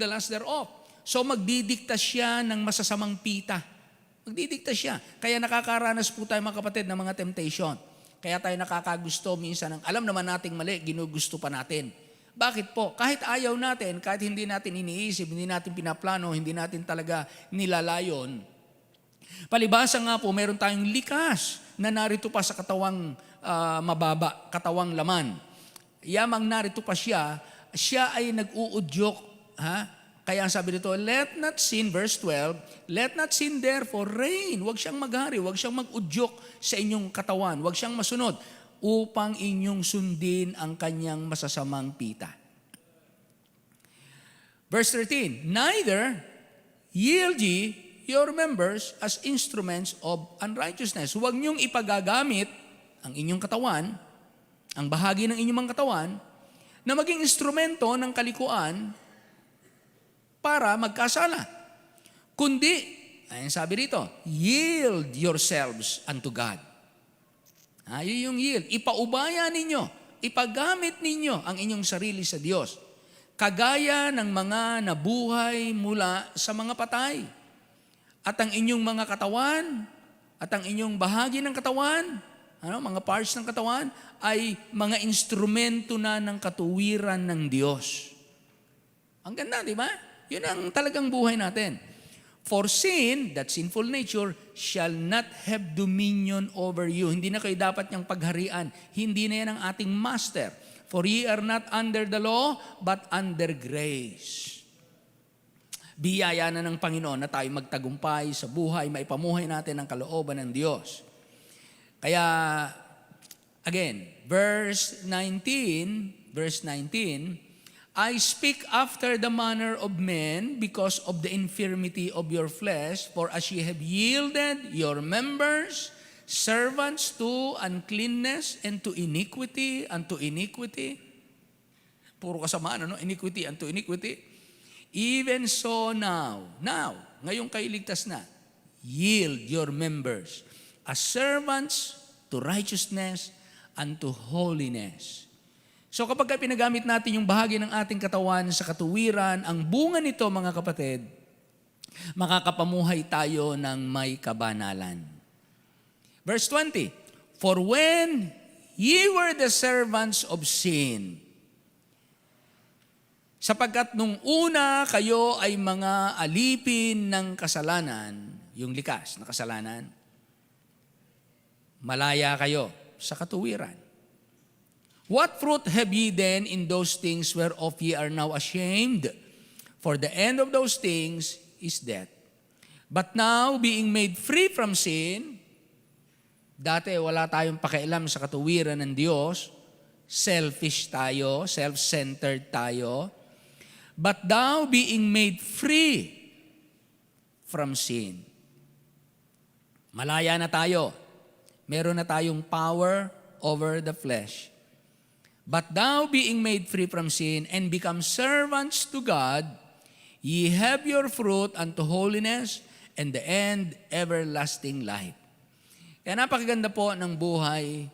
Speaker 3: the lust thereof. So magdidikta siya ng masasamang pita. Magdidikta siya. Kaya nakakaranas po tayo mga kapatid ng mga temptation. Kaya tayo nakakagusto minsan ng alam naman nating mali, ginugusto pa natin. Bakit po? Kahit ayaw natin, kahit hindi natin iniisip, hindi natin pinaplano, hindi natin talaga nilalayon. Palibasa nga po, meron tayong likas na narito pa sa katawang mababa, katawang laman. Yamang narito pa siya ay nag-uudyok. Kaya ang sabi dito, let not sin, verse 12, let not sin therefore reign. Huwag siyang maghari, huwag siyang mag-udyok sa inyong katawan, huwag siyang masunod upang inyong sundin ang kanyang masasamang pita. Verse 13, neither yield ye your members as instruments of unrighteousness. Huwag niyong ipagagamit ang inyong katawan, ang bahagi ng inyong mga katawan, na maging instrumento ng kalikuan para magkasala. Kundi, ayun sabi rito, yield yourselves unto God. Yun yung yield. Ipaubaya ninyo, ipagamit ninyo ang inyong sarili sa Diyos. Kagaya ng mga nabuhay mula sa mga patay. At ang inyong mga katawan, at ang inyong bahagi ng katawan, mga parts ng katawan, ay mga instrumento na ng katuwiran ng Diyos. Ang ganda, di ba? Yun ang talagang buhay natin. For sin, that sinful nature, shall not have dominion over you. Hindi na kayo dapat niyang pagharian. Hindi na yan ang ating master. For ye are not under the law, but under grace. Biyaya na ng Panginoon na tayo magtagumpay sa buhay, maipamuhay natin ang kalooban ng Diyos. Kaya, again, verse 19, I speak after the manner of men because of the infirmity of your flesh, for as ye have yielded your members, servants to uncleanness and to iniquity, puro kasamaan, iniquity unto iniquity, even so now, ngayon kayo ligtas na, yield your members as servants to righteousness and to holiness. So kapag pinagamit natin yung bahagi ng ating katawan sa katuwiran, ang bunga nito mga kapatid, makakapamuhay tayo ng may kabanalan. Verse 20, for when ye were the servants of sin, sapagkat nung una kayo ay mga alipin ng kasalanan, yung likas na kasalanan, malaya kayo sa katuwiran. What fruit have ye then in those things whereof ye are now ashamed? For the end of those things is death. But now, being made free from sin, dati wala tayong pakialam sa katuwiran ng Diyos, selfish tayo, self-centered tayo. But thou being made free from sin. Malaya na tayo. Meron na tayong power over the flesh. But thou being made free from sin and become servants to God, ye have your fruit unto holiness and the end everlasting life. Kaya napakaganda po ng buhay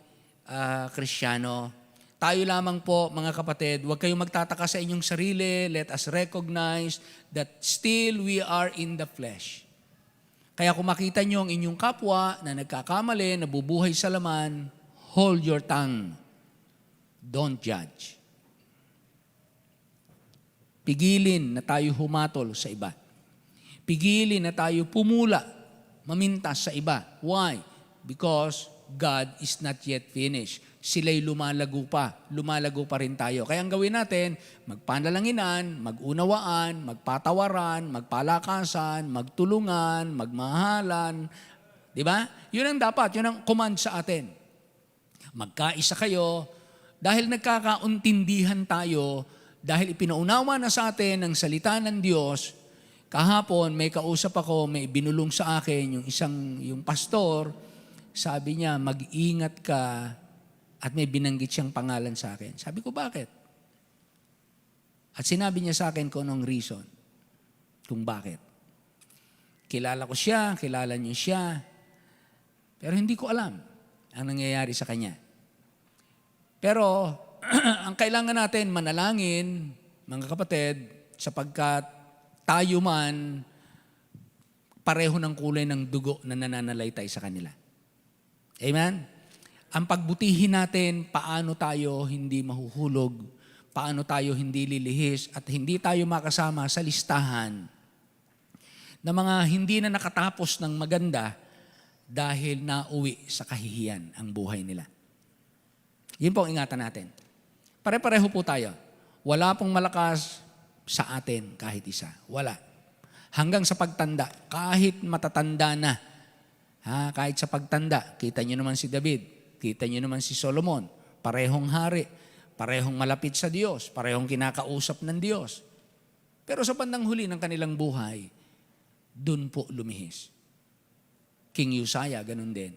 Speaker 3: Kristiyano. Tayo lamang po mga kapatid, huwag kayong magtataka sa inyong sarili. Let us recognize that still we are in the flesh. Kaya kung makita nyo ang inyong kapwa na nagkakamali, nabubuhay sa laman, hold your tongue. Don't judge. Pigilin na tayo humatol sa iba. Pigilin na tayo pumula, mamintas sa iba. Why? Because God is not yet finished. Sila'y lumalago pa rin tayo. Kaya ang gawin natin, magpanalanginan, magunawaan, magpatawaran, magpalakasan, magtulungan, magmahalan. Di ba? Yun ang dapat, yun ang command sa atin. Magkaisa kayo, dahil nagkakauntindihan tayo, dahil ipinaunawa na sa atin ang salita ng Diyos. Kahapon may kausap ako, may binulong sa akin yung pastor, sabi niya, mag-ingat ka, at may binanggit siyang pangalan sa akin. Sabi ko, bakit? At sinabi niya sa akin kung anong reason, kung bakit. Kilala ko siya, kilala niyo siya, pero hindi ko alam ang nangyayari sa kanya. Pero, ang kailangan natin manalangin, mga kapatid, sapagkat tayo man pareho ng kulay ng dugo na nananalaytay sa kanila. Amen? Ang pagbutihin natin, paano tayo hindi mahuhulog, paano tayo hindi lilihis, at hindi tayo makasama sa listahan na mga hindi na nakatapos ng maganda dahil nauwi sa kahihiyan ang buhay nila. Yun po ang ingatan natin. Pare-pareho po tayo. Wala pong malakas sa atin kahit isa. Wala. Hanggang sa pagtanda, kahit matatanda na, kahit sa pagtanda, kita nyo naman si David, kita nyo naman si Solomon, parehong hari, parehong malapit sa Diyos, parehong kinakausap ng Diyos. Pero sa bandang huli ng kanilang buhay, dun po lumihis. King Uzziah, ganun din.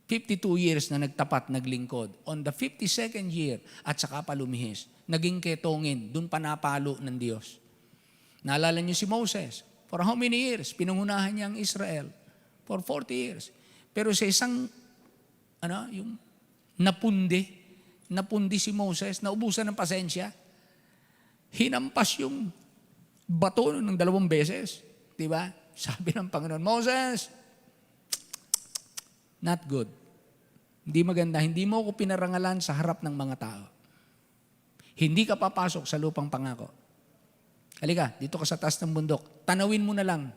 Speaker 3: 52 years na nagtapat, naglingkod. On the 52nd year, at saka pa lumihis, naging ketongin, dun pa napalo ng Diyos. Naalala niyo si Moses, for how many years? Pinangunahan niya ang Israel. For 40 years. Pero sa isang, yung napundi si Moses, naubusan ng pasensya, hinampas yung bato ng 2 beses. Diba? Sabi ng Panginoon, Moses, not good. Hindi maganda. Hindi mo ako pinarangalan sa harap ng mga tao. Hindi ka papasok sa lupang pangako. Halika, dito ka sa taas ng bundok. Tanawin mo na lang.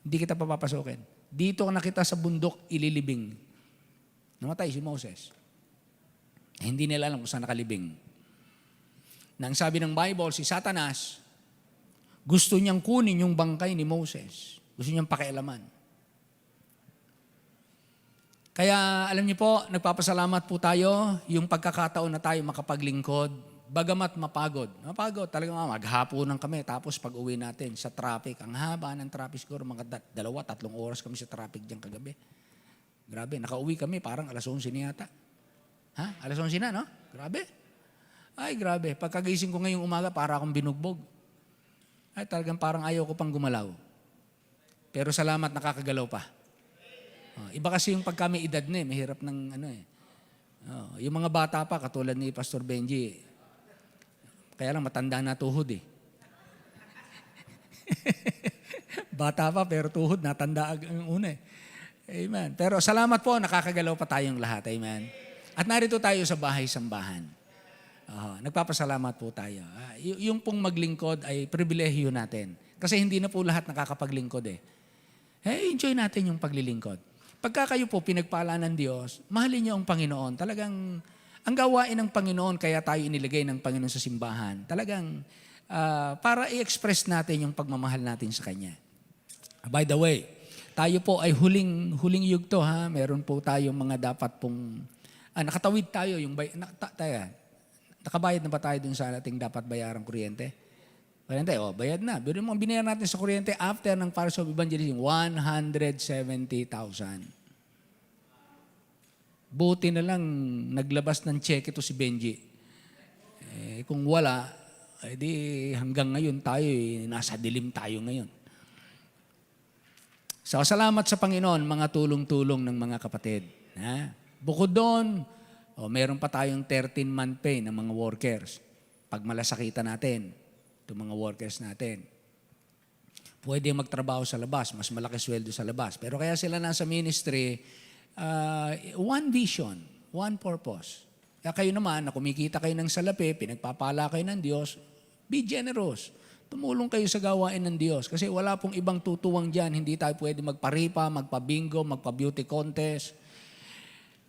Speaker 3: Hindi kita papapasokin. Dito ka nakita sa bundok, ililibing. Namatay si Moses. Hindi nila alam kung saan nakalibing. Nang sabi ng Bible, si Satanas, gusto niyang kunin yung bangkay ni Moses. Gusto niyang pakialaman. Kaya alam niyo po, nagpapasalamat po tayo yung pagkakataon na tayo makapaglingkod, bagamat mapagod. Mapagod, talagang maghapunan kami, tapos pag uwi natin sa traffic, ang haba ng traffic siguro, mga 2-3 oras kami sa traffic dyan kagabi. Grabe, nakauwi kami parang alas 11 na yata. Alas 11 na, no? Grabe. Ay, grabe. Pagkagising ko ngayong umaga, para akong binugbog. Ay, talagang parang ayaw ko pang gumalaw. Pero salamat, nakakagalaw pa. Iba kasi yung pag kami edad na mahirap ng Yung mga bata pa, katulad ni Pastor Benji, kaya lang matanda na tuhod eh. Bata pa pero tuhod, natanda ang una eh. Amen. Pero salamat po, nakakagalaw pa tayong lahat. Amen. At narito tayo sa bahay-sambahan. Nagpapasalamat po tayo. Yung pong maglingkod ay pribilehiyo natin. Kasi hindi na po lahat nakakapaglingkod eh. Enjoy natin yung paglilingkod. Pagka kayo po pinagpala ng Diyos, mahalin niyo ang Panginoon. Talagang, ang gawain ng Panginoon, kaya tayo inilagay ng Panginoon sa simbahan, talagang para i-express natin yung pagmamahal natin sa Kanya. By the way, tayo po ay huling yugto ha. Meron po tayong mga dapat pong, nakatawid tayo yung, nakabayad na ba tayo dun sa ating dapat bayarang kuryente? Bayad na. Pero yung mga binayaran natin sa kuryente after ng Paris of Evangelism, 170,000. Buti na lang naglabas ng cheque to si Benji. Kung wala, di hanggang ngayon tayo, nasa dilim tayo ngayon. So, salamat sa Panginoon, mga tulong-tulong ng mga kapatid. Bukod doon, meron pa tayong 13-month pay ng mga workers. Pag malasakitan natin, itong mga workers natin. Pwede magtrabaho sa labas, mas malaki sweldo sa labas. Pero kaya sila nasa ministry, one vision, one purpose. Kaya kayo naman, na kumikita kayo ng salapi, pinagpapala kayo ng Diyos, be generous. Tumulong kayo sa gawain ng Diyos. Kasi wala pong ibang tutuwang dyan. Hindi tayo pwede magparipa, magpabingo, magpa-beauty contest.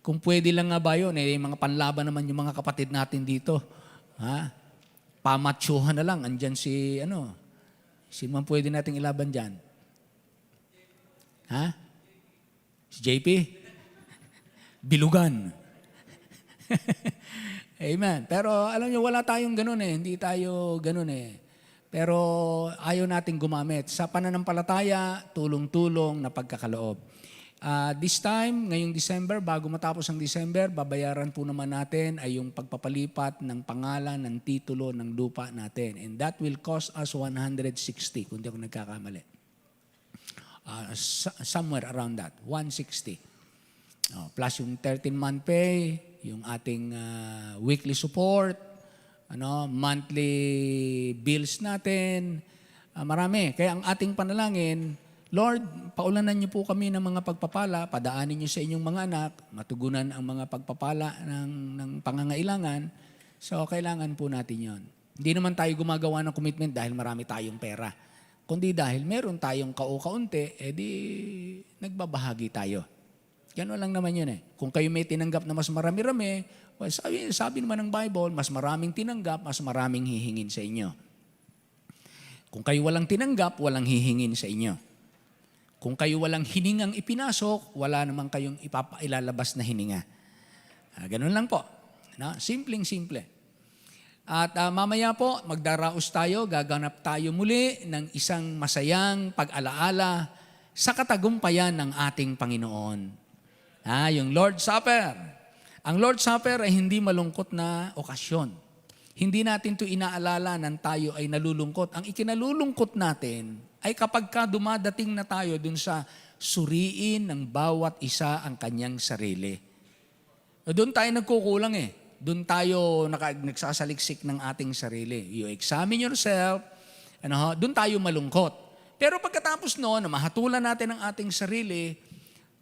Speaker 3: Kung pwede lang nga ba yun, mga panlaban naman yung mga kapatid natin dito. Pamatsyuhan na lang. Andyan sino man pwede nating ilaban dyan? Si JP? Bilugan. Amen. Pero alam niyo, wala tayong ganun eh. Hindi tayo ganun eh. Pero ayaw nating gumamit. Sa pananampalataya, tulong-tulong na pagkakaloob. This time, ngayong December, bago matapos ang December, babayaran po naman natin ay yung pagpapalipat ng pangalan, ng titulo, ng lupa natin. And that will cost us 160, kung di ako nagkakamali. Somewhere around that, 160. Plus yung 13-month pay, yung ating weekly support, monthly bills natin, marami. Kaya ang ating panalangin, Lord, paulanan niyo po kami ng mga pagpapala, padaanin niyo sa inyong mga anak, matugunan ang mga pagpapala ng pangangailangan. So, kailangan po natin yon. Hindi naman tayo gumagawa ng commitment dahil marami tayong pera. Kundi dahil meron tayong kaunti, di nagbabahagi tayo. Gano'n lang naman yun eh. Kung kayo may tinanggap na mas marami-rami, sabi naman ng Bible, mas maraming tinanggap, mas maraming hihingin sa inyo. Kung kayo walang tinanggap, walang hihingin sa inyo. Kung kayo walang hiningang ipinasok, wala naman kayong ilalabas na hininga. Ganun lang po. Simpleng-simple. At mamaya po, magdaraos tayo, gaganap tayo muli ng isang masayang pag-alaala sa katagumpayan ng ating Panginoon. Yung Lord's Supper. Ang Lord's Supper ay hindi malungkot na okasyon. Hindi natin ito inaalala nang tayo ay nalulungkot. Ang ikinalulungkot natin ay kapag dumadating na tayo dun sa suriin ng bawat isa ang kanyang sarili. Doon tayo nagkukulang eh. Doon tayo nagsasaliksik ng ating sarili. You examine yourself, doon tayo malungkot. Pero pagkatapos noon, na mahatulan natin ang ating sarili,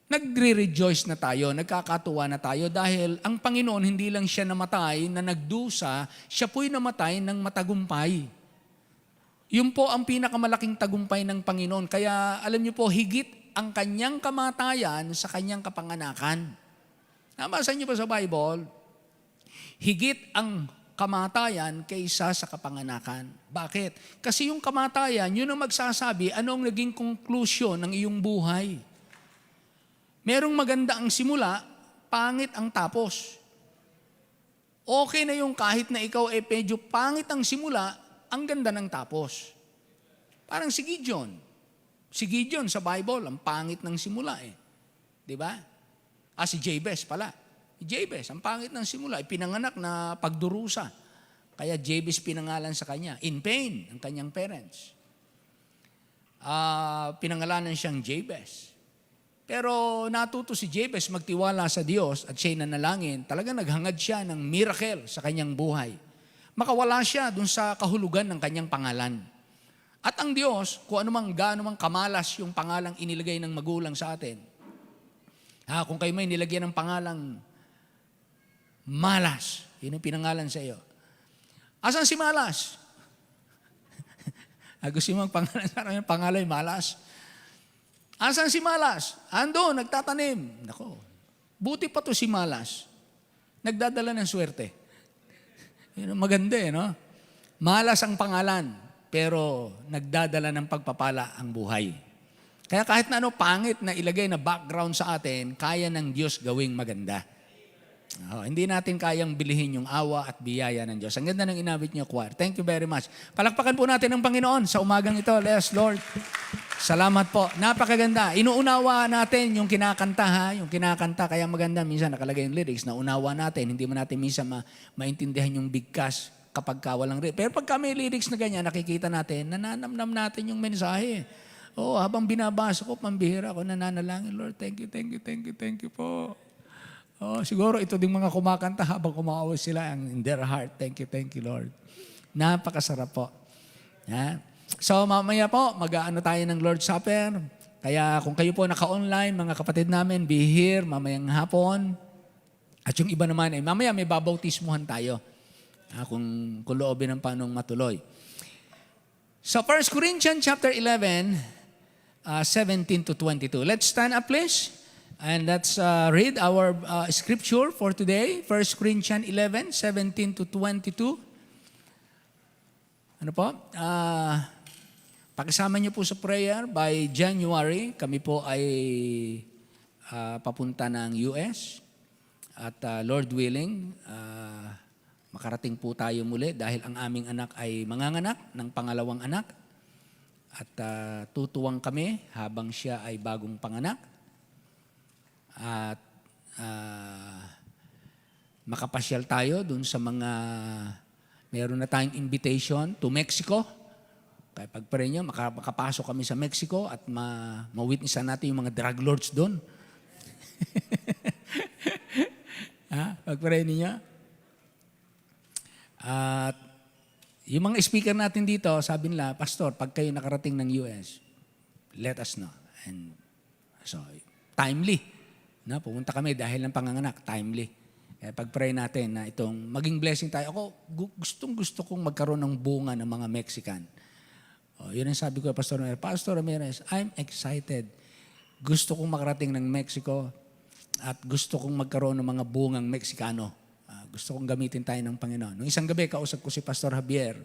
Speaker 3: nagre-rejoice na tayo, nagkakatuwa na tayo dahil ang Panginoon hindi lang siya namatay na nagdusa, siya po'y namatay ng matagumpay. Yun po ang pinakamalaking tagumpay ng Panginoon. Kaya alam niyo po, higit ang kanyang kamatayan sa kanyang kapanganakan. Nabasa niyo ba sa Bible? Higit ang kamatayan kaysa sa kapanganakan. Bakit? Kasi yung kamatayan, yun ang magsasabi anong naging conclusion ng iyong buhay. Merong maganda ang simula, pangit ang tapos. Okay na yung kahit na ikaw medyo pangit ang simula, ang ganda ng tapos. Parang si Gideon. Si Gideon sa Bible, ang pangit ng simula eh. Di ba? Si Jabez pala. Jabez, ang pangit ng simula, pinanganak na pagdurusa. Kaya Jabez pinangalan sa kanya. In pain, ang kanyang parents. Pinangalanan siyang Jabez. Pero natuto si Jabez magtiwala sa Diyos at siya'y nanalangin. Talagang naghangad siya ng miracle sa kanyang buhay. Makawala siya dun sa kahulugan ng kanyang pangalan. At ang Diyos, kung anumang gaano mang kamalas yung pangalang inilagay ng magulang sa atin, kung kayo may nilagyan ng pangalang Malas, yun ang pinangalan sa iyo. Asan si Malas? Gusto mo ang pangalan sa akin, pangalan Malas. Asan si Malas? Ando, nagtatanim. Nako, buti pa to si Malas. Nagdadala ng swerte. Yun ang maganda no? Malas ang pangalan, pero nagdadala ng pagpapala ang buhay. Kaya kahit na pangit na ilagay na background sa atin, kaya ng Diyos gawing maganda. Hindi natin kayang bilihin yung awa at biyaya ng Diyos. Ang ganda ng inabit niyo, choir. Thank you very much. Palakpakan po natin ang Panginoon sa umagang ito. Yes, Lord. Salamat po. Napakaganda. Inuunawa natin yung kinakanta, yung kinakanta. Kaya maganda, minsan nakalagay yung lyrics na unawa natin. Hindi mo natin minsan maintindihan yung bigkas kapag walang lyrics. Pero pagka may lyrics na ganyan, nakikita natin, nananamnam natin yung mensahe. Habang binabasa ko, pambihira ko, nananalangin, Lord, thank you, thank you, thank you, thank you po. Siguro ito ding mga kumakanta habang kumakawas sila in their heart. Thank you, Lord. Napakasarap po. So mamaya po, mag-aano tayo ng Lord's Supper. Kaya kung kayo po naka-online, mga kapatid namin, be here mamayang hapon. At yung iba naman, mamaya may babautismuhan tayo. Kung loobin ng panong matuloy. So 1 Corinthians chapter 11, 17 to 22. Let's stand up, please. And let's read our scripture for today. 1 Corinthians 11, 17 to 22. Ano po? Pakisama niyo po sa prayer by January. Kami po ay papunta ng US. At Lord willing, makarating po tayo muli dahil ang aming anak ay manganganak ng pangalawang anak. At tutuwang kami habang siya ay bagong panganak. At makapasyal tayo dun sa mga meron na tayong invitation to Mexico. Kaya pag-pray nyo, makapasok kami sa Mexico at ma-witnessan natin yung mga drug lords dun. Pag-pray ninyo. At yung mga speaker natin dito, sabi nila, Pastor, pag kayo nakarating ng US, let us know. And so, timely. Pumunta kami dahil ng panganganak, timely. Kaya pag-pray natin na itong maging blessing tayo. Ako, gusto kong magkaroon ng bunga ng mga Mexican. Yun ang sabi ko, Pastor Ramirez, I'm excited. Gusto kong makarating ng Mexico at gusto kong magkaroon ng mga bungang Meksikano. Gusto kong gamitin tayo ng Panginoon. Nung isang gabi, kausap ko si Pastor Javier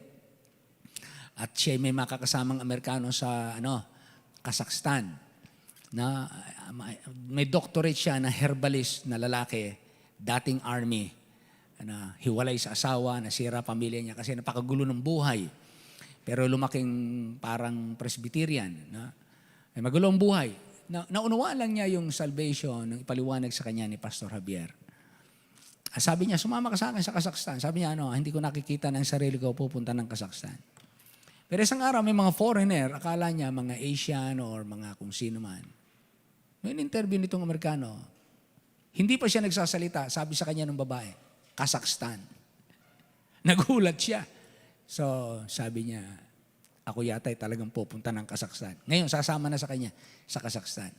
Speaker 3: at siya may makakasamang Amerikano sa Kazakhstan. Na may doctorate siya na herbalist na lalaki, dating army, na hiwalay sa asawa, nasira pamilya niya kasi napakagulo ng buhay. Pero lumaking parang Presbyterian. May magulo ang buhay. Naunawa lang niya yung salvation ng ipaliwanag sa kanya ni Pastor Javier. Sabi niya, sumama ka sa akin sa Kazakhstan. Sabi niya, hindi ko nakikita ng sarili ko pupunta ng Kazakhstan. Pero isang araw, may mga foreigner, akala niya mga Asian or mga kung sino man. May interview nitong Amerikano. Hindi pa siya nagsasalita. Sabi sa kanya ng babae, Kazakhstan. Nagulat siya. So, sabi niya, ako yata'y talagang pupunta ng Kazakhstan. Ngayon, sasama na sa kanya sa Kazakhstan.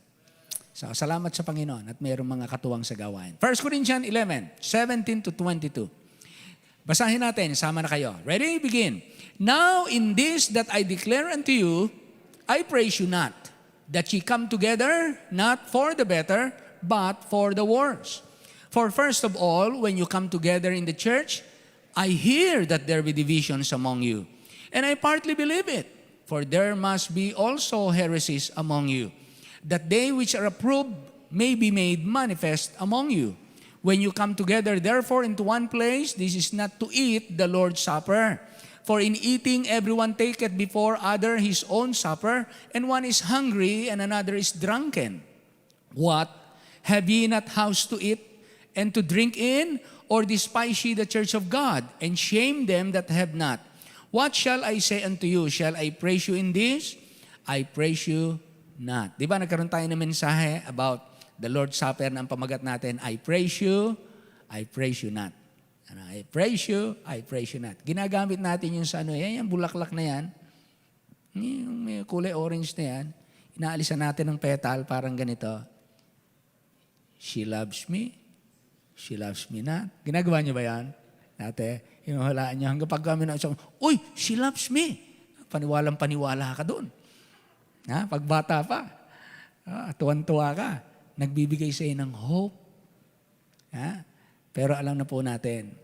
Speaker 3: So, salamat sa Panginoon at mayroong mga katuwang sa gawain. 1 Corinthians 11, 17 to 22. Basahin natin, sama na kayo. Ready? Begin. Now, in this that I declare unto you, I praise you not, that ye come together, not for the better, but for the worse. For first of all, when you come together in the church, I hear that there be divisions among you. And I partly believe it, for there must be also heresies among you, that they which are approved may be made manifest among you. When you come together, therefore, into one place, this is not to eat the Lord's Supper. For in eating, everyone taketh before other his own supper, and one is hungry, and another is drunken. What? Have ye not house to eat, and to drink in? Or despise ye the church of God, and shame them that have not? What shall I say unto you? Shall I praise you in this? I praise you not. Di ba nagkaroon tayo ng mensahe about the Lord's Supper na ang pamagat natin, I praise you not. Ano, I praise you not. Ginagamit natin yung sa ano, yung bulaklak na yan, yung may kulay orange na yan, inaalisan natin ng petal, parang ganito. She loves me not. Ginagawa niyo ba yan? Dati, hinuhulaan niyo hanggang pag kami na isang, uy, she loves me. Paniwalang-paniwala ka doon. Ha? Pagbata pa, tuwan-tuwa ka. Nagbibigay sa iyo ng hope. Ha? Pero alam na po natin,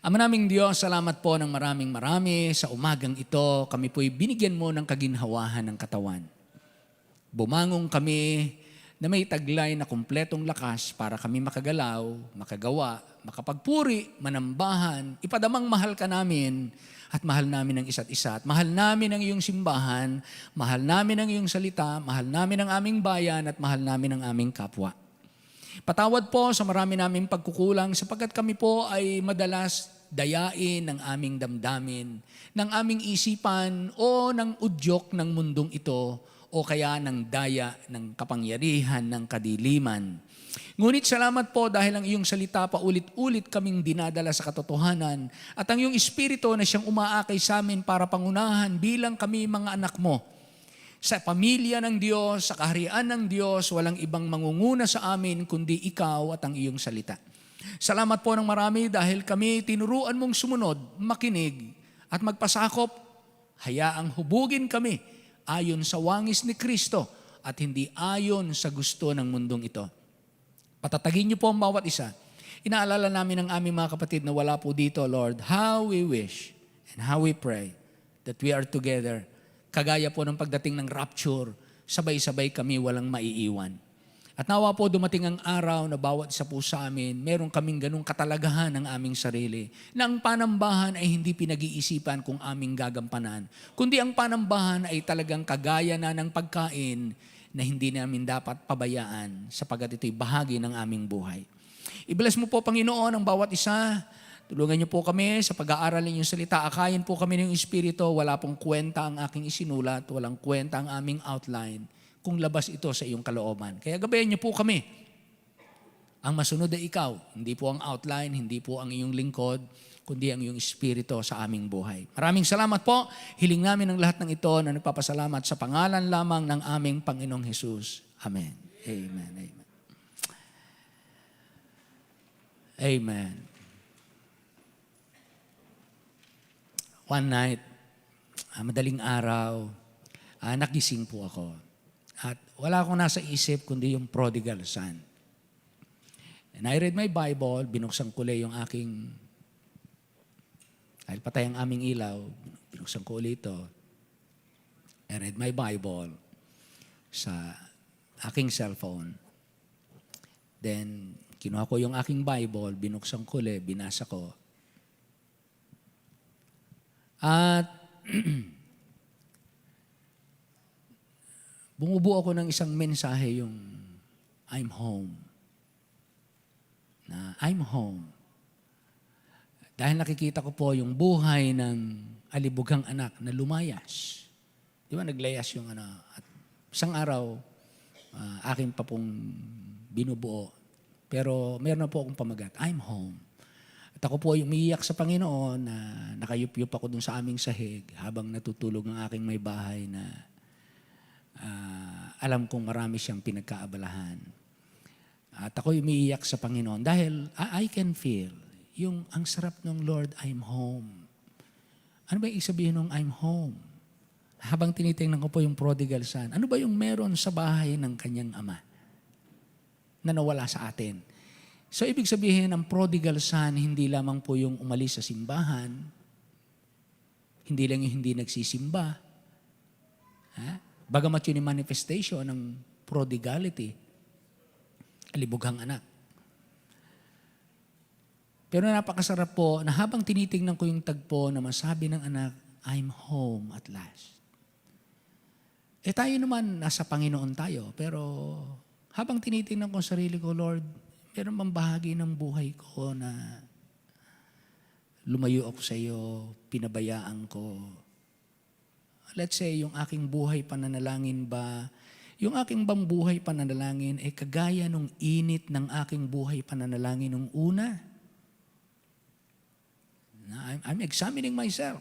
Speaker 3: Ama naming Diyos, salamat po ng maraming marami sa umagang ito. Kami po'y binigyan mo ng kaginhawahan ng katawan. Bumangong kami na may taglay na kumpletong lakas para kami makagalaw, makagawa, makapagpuri, manambahan, ipadamang mahal ka namin at mahal namin ang isa't isa. At mahal namin ang iyong simbahan, mahal namin ang iyong salita, mahal namin ang aming bayan at mahal namin ang aming kapwa. Patawad po sa marami naming pagkukulang sapagkat kami po ay madalas dayain ng aming damdamin, ng aming isipan o ng udyok ng mundong ito o kaya ng daya ng kapangyarihan ng kadiliman. Ngunit salamat po dahil ang iyong salita paulit-ulit kaming dinadala sa katotohanan at ang iyong espiritu na siyang umaakay sa amin para pangunahan bilang kami mga anak mo. Sa pamilya ng Diyos, sa kaharian ng Diyos, walang ibang mangunguna sa amin kundi ikaw at ang iyong salita. Salamat po ng marami dahil kami tinuruan mong sumunod, makinig at magpasakop. Hayaang hubugin kami ayon sa wangis ni Kristo at hindi ayon sa gusto ng mundong ito. Patatagin niyo po ang bawat isa. Inaalala namin ang aming mga kapatid na wala po dito, Lord, how we wish and how we pray that we are together. Kagaya po ng pagdating ng rapture, sabay-sabay kami walang maiiwan. At nawa po dumating ang araw na bawat isa po sa amin, meron kaming ganung katalagahan ng aming sarili, na ang panambahan ay hindi pinag-iisipan kung aming gagampanan, kundi ang panambahan ay talagang kagaya na ng pagkain na hindi namin dapat pabayaan sapagkat ito'y bahagi ng aming buhay. I-bless mo po, Panginoon, ang bawat isa. Tulungan niyo po kami sa pag-aaral ninyong salita. Akayin po kami ng Espiritu. Wala pong kwenta ang aking isinulat. Walang kwenta ang aming outline kung labas ito sa iyong kalooban. Kaya gabayan niyo po kami. Ang masunod ay ikaw. Hindi po ang outline, hindi po ang iyong lingkod, kundi ang iyong Espiritu sa aming buhay. Maraming salamat po. Hiling namin ang lahat ng ito na nagpapasalamat sa pangalan lamang ng aming Panginoong Hesus. Amen. Amen. Amen. Amen. One night, madaling araw, nagising po ako. At wala akong nasa isip kundi yung prodigal son. And I read my Bible, binuksan ko ulit yung aking, dahil patay ang aming ilaw, binuksan ko ulit ito. I read my Bible sa aking cellphone. Then, kinuha ko yung aking Bible, binuksan ko ulit, binasa ko. At bumubuo ako ng isang mensahe, yung I'm home. Na I'm home. Dahil nakikita ko po yung buhay ng alibughang anak na lumayas. Di ba naglayas yung ano. At isang araw, akin pa pong binubuo. Pero meron na po akong pamagat. I'm home. At ako po ay umiiyak sa Panginoon na nakayup-yup ako dun sa aming sahig habang natutulog ang aking may bahay na alam kong marami siyang pinagkaabalahan. At ako ay umiiyak sa Panginoon dahil I can feel yung ang sarap ng Lord, I'm home. Ano ba yung sabihin ng I'm home? Habang tinitingnan ko po yung prodigal son, ano ba yung meron sa bahay ng kanyang ama na nawala sa atin? So, ibig sabihin, ang prodigal son, hindi lamang po yung umalis sa simbahan, hindi lang yung hindi nagsisimba. Ha? Bagamat yun yung manifestation ng prodigality, alibughang anak. Pero napakasarap po na habang tinitingnan ko yung tagpo na masabi ng anak, I'm home at last. Tayo naman, nasa Panginoon tayo, pero habang tinitingnan ko sa sarili ko, Lord, meron bang bahagi ng buhay ko na lumayo ako sa iyo, pinabayaan ko, let's say, yung aking buhay pananalangin ba, yung aking bang buhay pananalangin ay kagaya nung init ng aking buhay pananalangin nung una? I'm examining myself.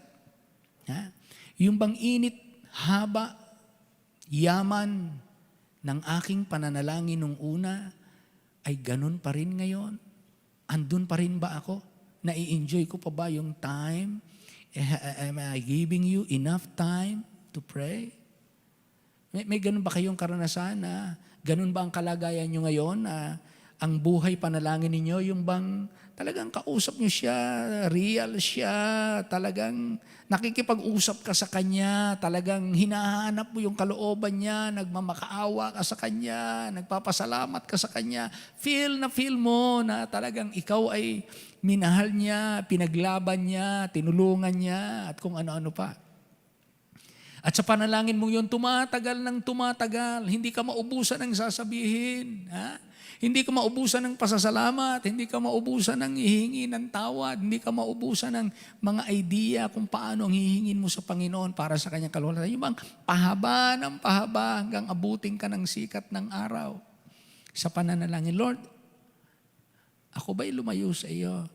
Speaker 3: Ha? Yung bang init, haba, yaman ng aking pananalangin nung una ay ganun pa rin ngayon? Andun pa rin ba ako? Nai-enjoy ko pa ba yung time? Am I giving you enough time to pray? May ganun ba kayong karanasan na ganun ba ang kalagayan nyo ngayon na ang buhay panalangin ninyo, yung bang talagang kausap nyo siya, real siya, talagang nakikipag-usap ka sa Kanya, talagang hinahanap mo yung kalooban niya, nagmamakaawa ka sa Kanya, nagpapasalamat ka sa Kanya. Feel mo na talagang ikaw ay minahal niya, pinaglaban niya, tinulungan niya, at kung ano-ano pa. At sa panalangin mo yun, tumatagal ng tumatagal. Hindi ka maubusan ng sasabihin. Ha? Hindi ka maubusan ng pasasalamat. Hindi ka maubusan ng hihingi ng tawad. Hindi ka maubusan ng mga idea kung paano ang hihingin mo sa Panginoon para sa Kanyang kalwalhatian. Yung bang pahaba ng pahaba hanggang abutin ka ng sikat ng araw sa pananalangin. Lord, ako ba'y lumayo sa iyo?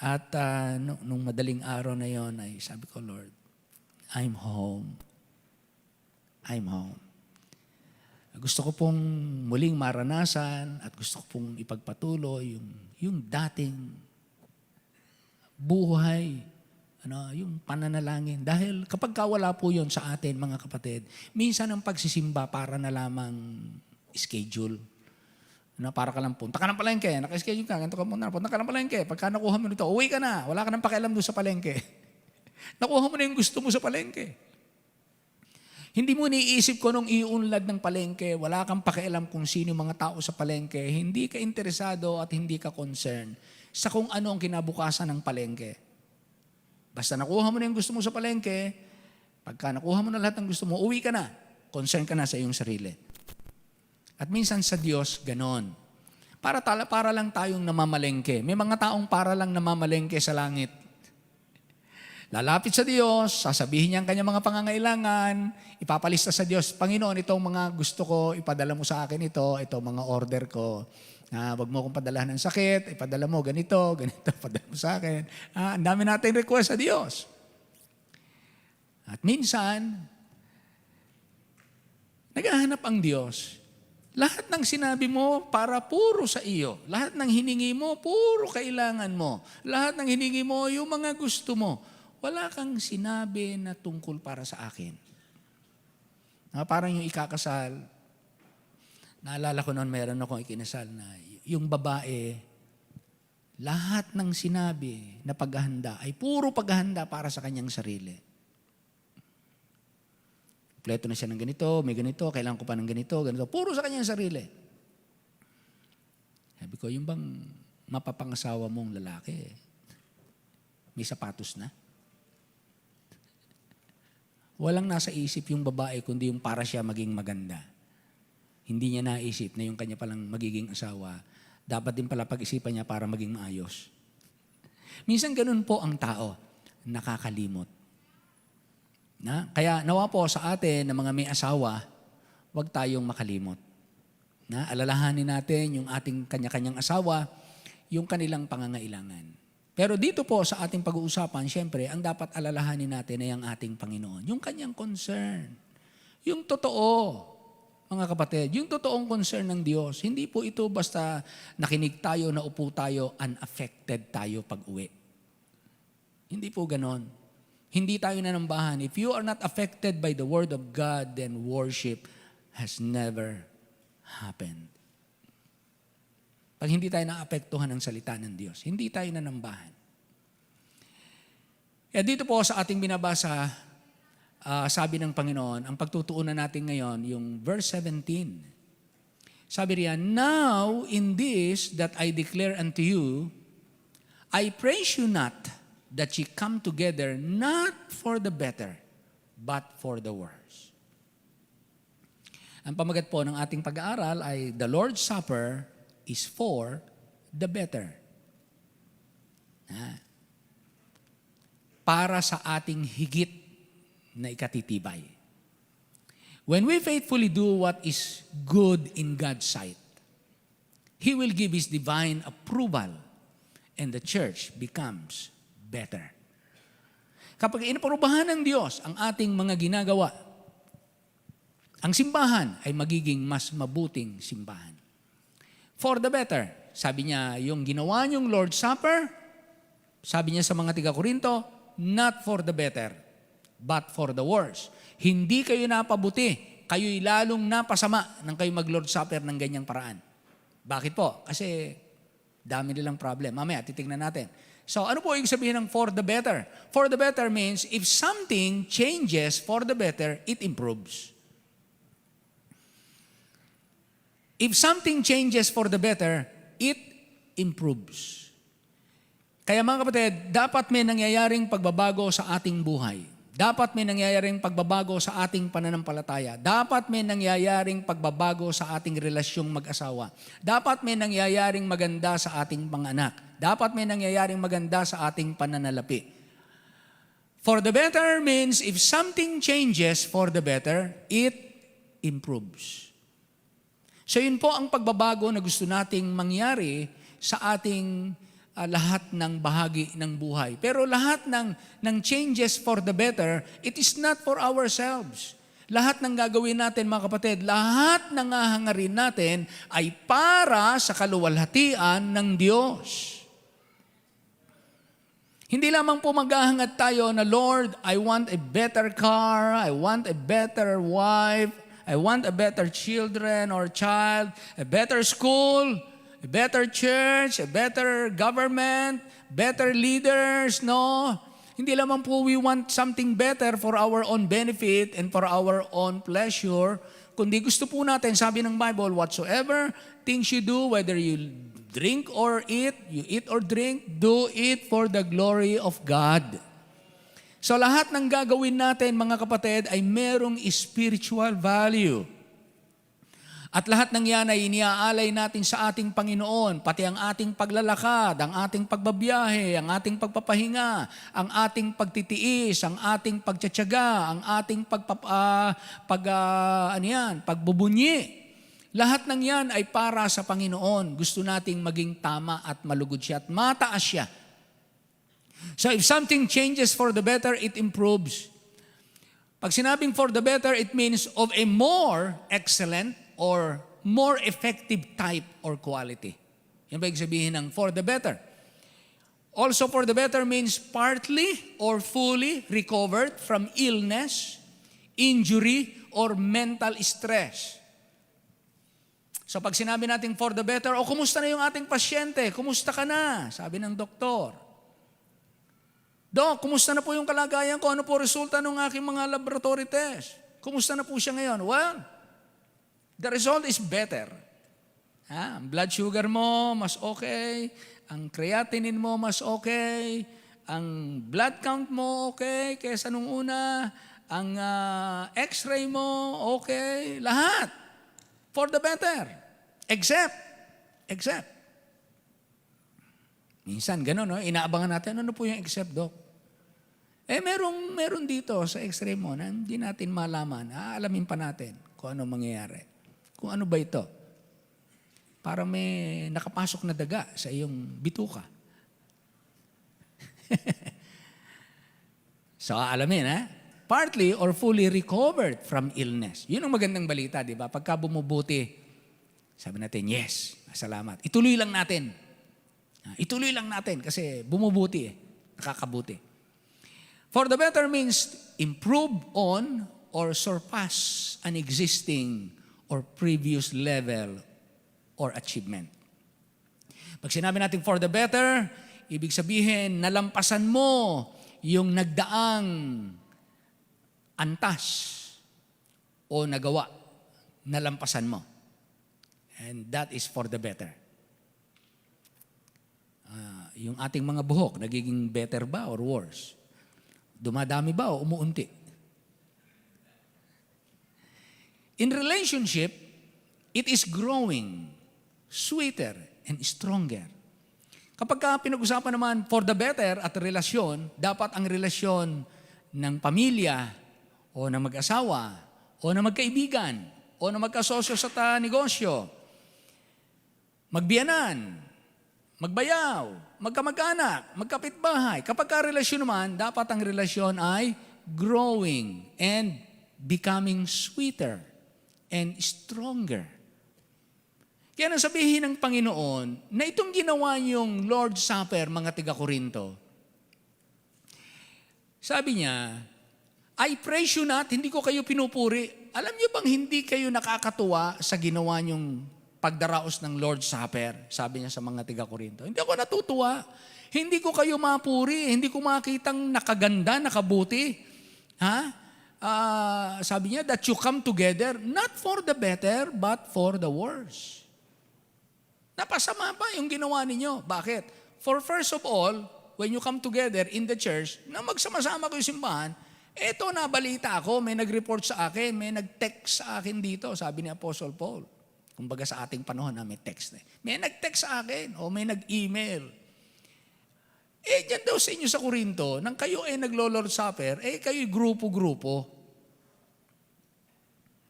Speaker 3: At nung madaling araw na yon ay sabi ko, Lord, I'm home. I'm home. Gusto ko pong muling maranasan at gusto ko pong ipagpatuloy yung dating buhay, yung pananalangin. Dahil kapag wala po yun sa atin, mga kapatid, minsan ang pagsisimba para na lamang schedule. Para ka lang punta ka ng palengke, naka-schedule ka, ganito ka muna, punta ka ng palengke. Pagka nakuha mo nito, uwi ka na, wala ka nang pakialam doon sa palengke. Nakuha mo na yung gusto mo sa palengke. Hindi mo niisip ko nung iunlad ng palengke, wala kang pakialam kung sino yung mga tao sa palengke, hindi ka interesado at hindi ka concerned sa kung ano ang kinabukasan ng palengke. Basta nakuha mo na yung gusto mo sa palengke, pagka nakuha mo na lahat ng gusto mo, uwi ka na, concern ka na sa iyong sarili. At minsan sa Diyos, ganon. Para lang tayong namamalengke. May mga taong para lang namamalengke sa langit. Lalapit sa Diyos, sasabihin niya ang kanyang mga pangangailangan, ipapalista sa Diyos, Panginoon, itong mga gusto ko, ipadala mo sa akin ito mga order ko. Wag mo akong padalahan ng sakit, ipadala mo ganito, padala mo sa akin. Ang dami nating request sa Diyos. At minsan, naghahanap ang Diyos. Lahat ng sinabi mo para puro sa iyo. Lahat ng hiningi mo, puro kailangan mo. Lahat ng hiningi mo, yung mga gusto mo. Wala kang sinabi na tungkol para sa akin. Parang yung ikakasal, naalala ko noon meron akong ikinasal na yung babae, lahat ng sinabi na paghahanda ay puro paghahanda para sa kanyang sarili. Kompleto na siya ng ganito, may ganito, kailangan ko pa ng ganito, puro sa kanyang sarili. Sabi ko, yung bang mapapangasawa mong lalaki, may sapatos na? Walang nasa isip yung babae kundi yung para siya maging maganda. Hindi niya naisip na yung kanya palang magiging asawa, dapat din pala pag-isipan niya para maging maayos. Minsan ganun po ang tao, nakakalimot. Kaya nawa po sa atin na mga may asawa, huwag tayong makalimot. Alalahanin natin yung ating kanya-kanyang asawa, yung kanilang pangangailangan. Pero dito po sa ating pag-uusapan, siyempre, ang dapat alalahanin natin ay ang ating Panginoon. Yung kanyang concern. Yung totoo, mga kapatid, yung totoong concern ng Diyos. Hindi po ito basta nakinig tayo, naupo tayo, unaffected tayo pag-uwi. Hindi po ganon. Hindi tayo nanambahan. If you are not affected by the Word of God, then worship has never happened. Pag hindi tayo naapektuhan ng salita ng Diyos, hindi tayo nanambahan. Kaya dito po sa ating binabasa, sabi ng Panginoon, ang pagtutuunan natin ngayon, yung verse 17. Sabi riyan, now in this that I declare unto you, I praise you not that ye come together not for the better, but for the worse. Ang pamagat po ng ating pag-aaral ay the Lord's Supper is for the better. Para sa ating higit na ikatitibay. When we faithfully do what is good in God's sight, He will give His divine approval and the church becomes better. Kapag inaparubahan ng Diyos ang ating mga ginagawa, ang simbahan ay magiging mas mabuting simbahan. For the better. Sabi niya, yung ginawa niyong Lord's Supper, sabi niya sa mga tiga-Korinto, not for the better, but for the worse. Hindi kayo napabuti, kayo'y lalong napasama nang kayo mag-Lord's Supper ng ganyang paraan. Bakit po? Kasi dami nilang problem. Mamaya, titignan natin. So, ano po ibig sabihin ng for the better? For the better means, if something changes for the better, it improves. If something changes for the better, it improves. Kaya mga kapatid, dapat may nangyayaring pagbabago sa ating buhay. Dapat may nangyayaring pagbabago sa ating pananampalataya. Dapat may nangyayaring pagbabago sa ating relasyong mag-asawa. Dapat may nangyayaring maganda sa ating panganak. Dapat may nangyayaring maganda sa ating pananalapi. For the better means if something changes for the better, it improves. So yun po ang pagbabago na gusto nating mangyari sa ating lahat ng bahagi ng buhay. Pero lahat ng changes for the better, it is not for ourselves. Lahat ng gagawin natin, mga kapatid, lahat ng hahangarin natin ay para sa kaluwalhatian ng Diyos. Hindi lamang po maghahangad tayo na, Lord, I want a better car, I want a better wife, I want a better children or child, a better school, a better church, a better government, better leaders, no? Hindi lamang po we want something better for our own benefit and for our own pleasure, kundi gusto po natin, sabi ng Bible, whatsoever things you do, whether you drink or eat, you eat or drink, do it for the glory of God. So lahat ng gagawin natin, mga kapatid, ay merong spiritual value. At lahat ng yan ay iniaalay natin sa ating Panginoon, pati ang ating paglalakad, ang ating pagbabiyahe, ang ating pagpapahinga, ang ating pagtitiis, ang ating pagtsatsaga, ang ating pagbubunyi. Lahat ng yan ay para sa Panginoon. Gusto nating maging tama at malugod siya at mataas siya. So if something changes for the better, it improves. Pag sinabing for the better, it means of a more excellent or more effective type or quality. Yan ba ibig sabihin ng for the better? Also, for the better means partly or fully recovered from illness, injury, or mental stress. So pag sinabi natin for the better, kumusta na yung ating pasyente? Kumusta ka na? Sabi ng doktor. Dok, kumusta na po yung kalagayan ko? Ano po resulta ng aking mga laboratory test? Kumusta na po siya ngayon? Well, the result is better. Ang blood sugar mo, mas okay. Ang creatinine mo, mas okay. Ang blood count mo, okay. Kesa nung una. Ang x-ray mo, okay. Lahat. For the better. Except. Minsan, gano'n, no? Inaabangan natin, ano po yung except, Doc? Meron dito sa x-ray mo na hindi natin malaman. Aalamin pa natin kung ano mangyayari. Kung ano ba ito? Parang may nakapasok na daga sa iyong bituka. So, alamin, partly or fully recovered from illness. Yun ang magandang balita, di ba? Pagka bumubuti, sabi natin, yes, salamat. Ituloy lang natin. Ituloy lang natin kasi bumubuti nakakabuti. For the better means improve on or surpass an existing or previous level or achievement. Pag sinabi natin for the better, ibig sabihin, nalampasan mo yung nagdaang antas o nagawa, nalampasan mo. And that is for the better. Yung ating mga buhok, nagiging better ba or worse? Dumadami ba o umuunti? In relationship, it is growing sweeter and stronger. Kapag pinag-usapan naman for the better at relasyon, dapat ang relasyon ng pamilya o na mag-asawa, o na magkaibigan, o na magkasosyo sa negosyo, magbiyanan, magbayaw, magkamag-anak, magkapitbahay. Kapag ka-relasyon naman, dapat ang relasyon ay growing and becoming sweeter and stronger. Kaya nang sabihin ng Panginoon na itong ginawa niyong Lord's Supper, mga tiga-Korinto, sabi niya, I praise you not, hindi ko kayo pinupuri. Alam niyo bang hindi kayo nakakatuwa sa ginawa niyong pagdaraos ng Lord's Supper? Sabi niya sa mga tiga-Korinto. Hindi ako natutuwa. Hindi ko kayo mapuri. Hindi ko makitang nakaganda, nakabuti. Sabi niya, that you come together, not for the better, but for the worse. Napasama pa yung ginawa ninyo. Bakit? For first of all, when you come together in the church, na magsama-sama kayo simbahan, eto na balita ako, may nag-report sa akin, may nag-text sa akin dito, sabi ni Apostle Paul. Kumbaga sa ating panahon na may text. May nag-text sa akin o may nag-email. Dyan daw sa inyo sa Korinto, nang kayo ay naglo-Lord Supper, kayo'y grupo-grupo.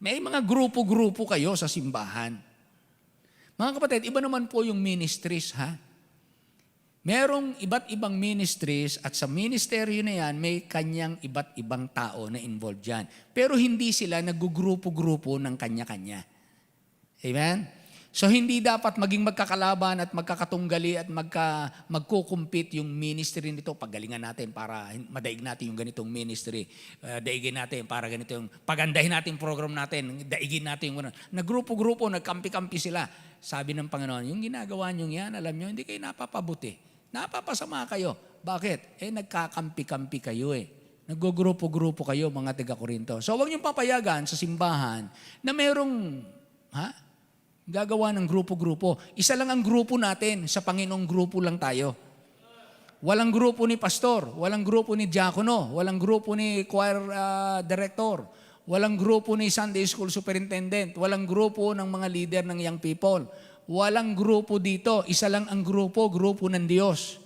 Speaker 3: May mga grupo-grupo kayo sa simbahan. Mga kapatid, iba naman po yung ministries, ha? Merong iba't ibang ministries at sa ministeryo na yan, may kanyang iba't ibang tao na involved dyan. Pero hindi sila nagugrupo-grupo ng kanya-kanya. Amen? So hindi dapat maging magkakalaban at magkakatunggali at magkukumpit yung ministry nito. Paggalingan natin para madaig natin yung ganitong ministry. Daigin natin para ganito yung pagandahin natin yung program natin. Daigin natin yung nagrupo-grupo, nagkampi-kampi sila. Sabi ng Panginoon, yung ginagawa nyo yan, alam nyo, hindi kayo napapabuti. Napapasama kayo. Bakit? Nagkakampi-kampi kayo Nagugrupo-grupo kayo mga taga-Korinto. So huwag niyong papayagan sa simbahan na merong, gagawa ng grupo-grupo. Isa lang ang grupo natin, sa Panginoong grupo lang tayo. Walang grupo ni pastor, walang grupo ni diakono, walang grupo ni choir director, walang grupo ni Sunday school superintendent, walang grupo ng mga leader ng young people. Walang grupo dito, isa lang ang grupo ng Diyos.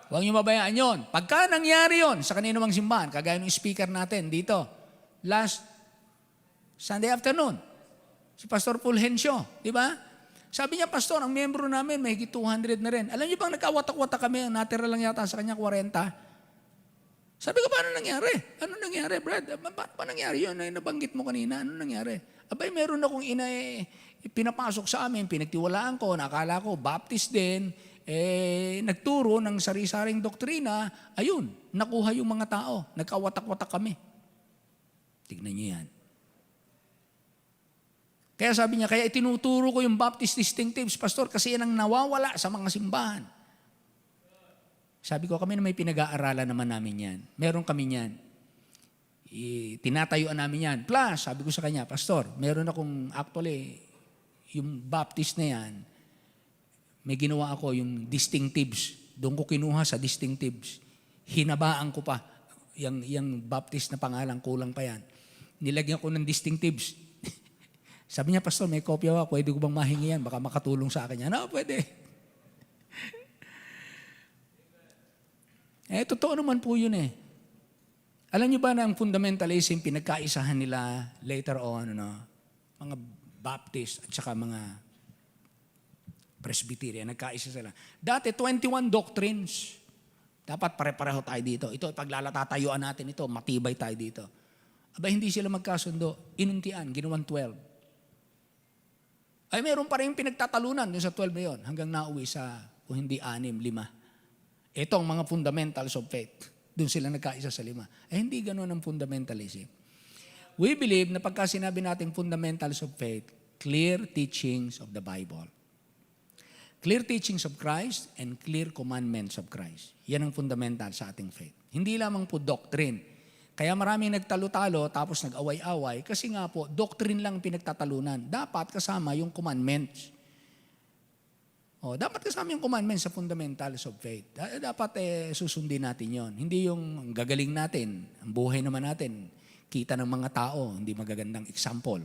Speaker 3: Huwag niyo mabayaan yon. Pagka nangyari yon sa kanino mang simbahan, kagaya ng speaker natin dito, last Sunday afternoon, si Pastor Fulgencio, di ba? Sabi niya, Pastor, ang miyembro namin may higit 200 na rin. Alam niyo bang nagkawatak-watak kami, ang natira lang yata sa kanya 40? Sabi ko, paano nangyari? Ano nangyari, Brad? Paano nangyari yun? Nabanggit mo kanina, ano nangyari? Abay, meron akong pinapasok sa amin, pinagtiwalaan ko, nakala ko, Baptist din, nagturo ng sari-saring doktrina, ayun, nakuha yung mga tao, nagkawatak-watak kami. Tignan niyo yan. Kaya sabi niya, kaya itinuturo ko yung Baptist distinctives, Pastor, kasi yan ang nawawala sa mga simbahan. Sabi ko, kami na may pinag-aaralan naman namin yan. Meron kami yan. Tinatayuan namin yan. Plus, sabi ko sa kanya, Pastor, meron akong actually, yung Baptist na yan, may ginawa ako yung distinctives. Doon ko kinuha sa distinctives. Hinabaan ko pa. Yung Baptist na pangalan, kulang pa yan. Nilagyan ko ng distinctives. Sabi niya, Pastor, may kopya ako, pwede ko bang mahingi yan? Baka makatulong sa akin yan. No, pwede. Totoo naman po yun Alam niyo ba na ang fundamentalism, pinagkaisahan nila later on, mga Baptist at saka mga Presbyterian, nagkaisa sila. Dati, 21 doctrines. Dapat pare-pareho tayo dito. Ito, paglalatayuan natin ito, matibay tayo dito. Aba, hindi sila magkasundo. Inuntian, ginawang 12. Ay, meron pa rin pinagtatalunan dun sa 12 na yun, hanggang nauwi sa, kung hindi 6, 5. Ito ang mga fundamentals of faith. Doon sila nagkaisa sa 5. Hindi ganoon ang fundamentalism. We believe na pagka sinabi natin fundamentals of faith, clear teachings of the Bible. Clear teachings of Christ and clear commandments of Christ. Yan ang fundamental sa ating faith. Hindi lamang po doctrine. Kaya maraming nagtalo-talo tapos nag-away-away kasi nga po, doctrine lang pinagtatalunan. Dapat kasama yung commandments. Dapat kasama yung commandments sa fundamentals of faith. Dapat susundin natin yon. Hindi yung gagaling natin, ang buhay naman natin, kita ng mga tao, hindi magagandang example.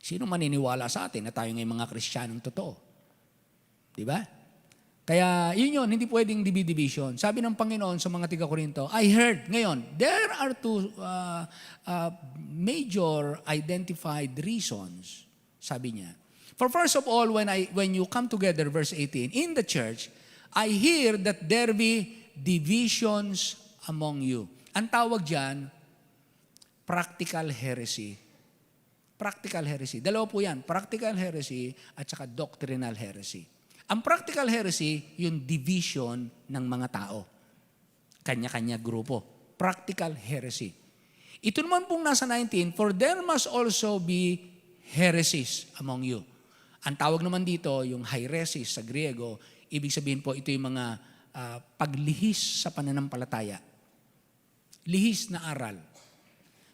Speaker 3: Sino maniniwala sa atin na tayo ngay mga Kristiyanong totoo? Di ba? Kaya yun, hindi pwedeng division. Sabi ng Panginoon sa mga tiga-Korinto, I heard. Ngayon, there are two major identified reasons, sabi niya. For first of all, when you come together, verse 18, in the church, I hear that there be divisions among you. Ang tawag dyan, practical heresy. Practical heresy. Dalawa po yan, practical heresy at saka doctrinal heresy. Ang practical heresy, yung division ng mga tao. Kanya-kanya grupo. Practical heresy. Ito naman pong nasa 19, for there must also be heresies among you. Ang tawag naman dito, yung heresis sa Griego, ibig sabihin po, ito yung mga paglihis sa pananampalataya. Lihis na aral.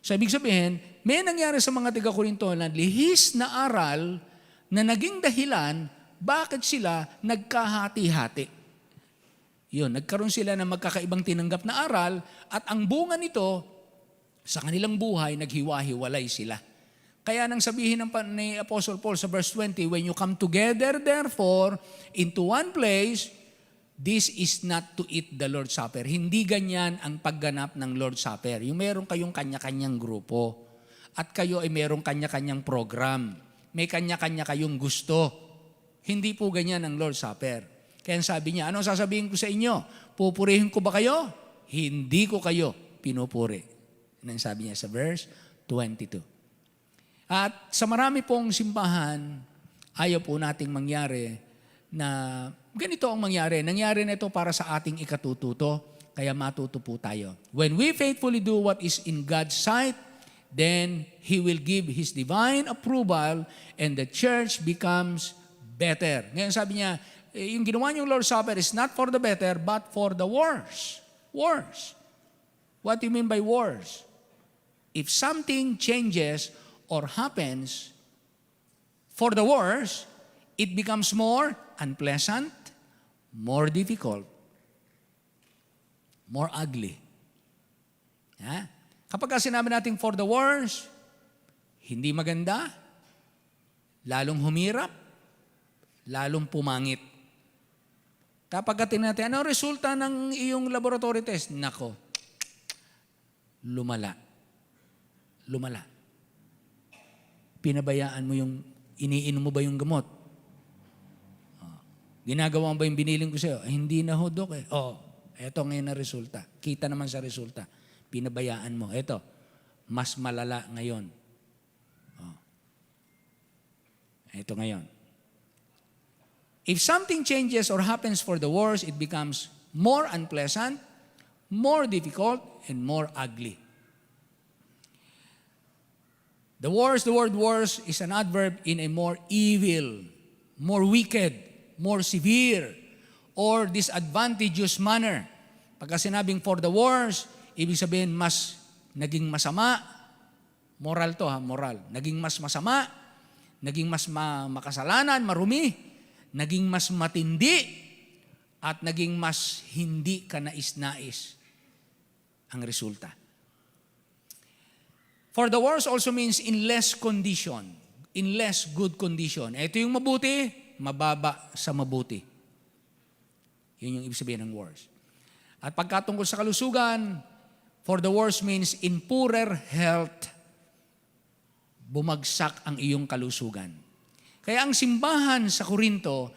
Speaker 3: So ibig sabihin, may nangyari sa mga taga-Korinto na lihis na aral na naging dahilan bakit sila nagkahati-hati. Yun, nagkaroon sila ng magkakaibang tinanggap na aral at ang bunga nito, sa kanilang buhay, naghiwa-hiwalay sila. Kaya nang sabihin ni Apostle Paul sa verse 20, when you come together therefore into one place, this is not to eat the Lord's Supper. Hindi ganyan ang pagganap ng Lord's Supper. Yung meron kayong kanya-kanyang grupo at kayo ay merong kanya-kanyang program. May kanya-kanya kayong gusto. Hindi po ganyan ang Lord's Supper. Kaya sabi niya, ano sasabihin ko sa inyo? Pupurihin ko ba kayo? Hindi ko kayo pinupuri. Yan ang sabi niya sa verse 22. At sa marami pong simbahan, ayaw po nating mangyari na ganito ang mangyari. Nangyari na ito para sa ating ikatututo, kaya matuto po tayo. When we faithfully do what is in God's sight, then He will give His divine approval and the church becomes better. Ngayon sabi niya, yung ginawa niyong Lord's Supper is not for the better, but for the worse. Worse. What do you mean by worse? If something changes or happens for the worse, it becomes more unpleasant, more difficult, more ugly. Ha? Kapag sinabi natin for the worse, hindi maganda, lalong humirap, lalong pumangit. Kapag natin, ano resulta ng iyong laboratory test? Nako, lumala. Lumala. Pinabayaan mo yung, iniinom mo ba yung gamot? Ginagawa mo ba yung biniling ko sa'yo? Hindi na ho, Dok eh. Eto ngayon na resulta. Kita naman sa resulta. Pinabayaan mo. Eto, mas malala ngayon. Eto ngayon. If something changes or happens for the worse, it becomes more unpleasant, more difficult, and more ugly. The word worse is an adverb in a more evil, more wicked, more severe, or disadvantageous manner. Pagka sinabing for the worse, ibig sabihin mas naging masama, moral to ha, moral. Naging mas masama, naging mas makasalanan, marumi, naging mas matindi, at naging mas hindi ka nais-nais ang resulta. For the worse also means in less condition, in less good condition. Ito yung mabuti, mababa sa mabuti. Yun yung ibig sabihin ng worse. At pagkatungkol sa kalusugan, for the worse means in poorer health, bumagsak ang iyong kalusugan. Kaya ang simbahan sa Korinto,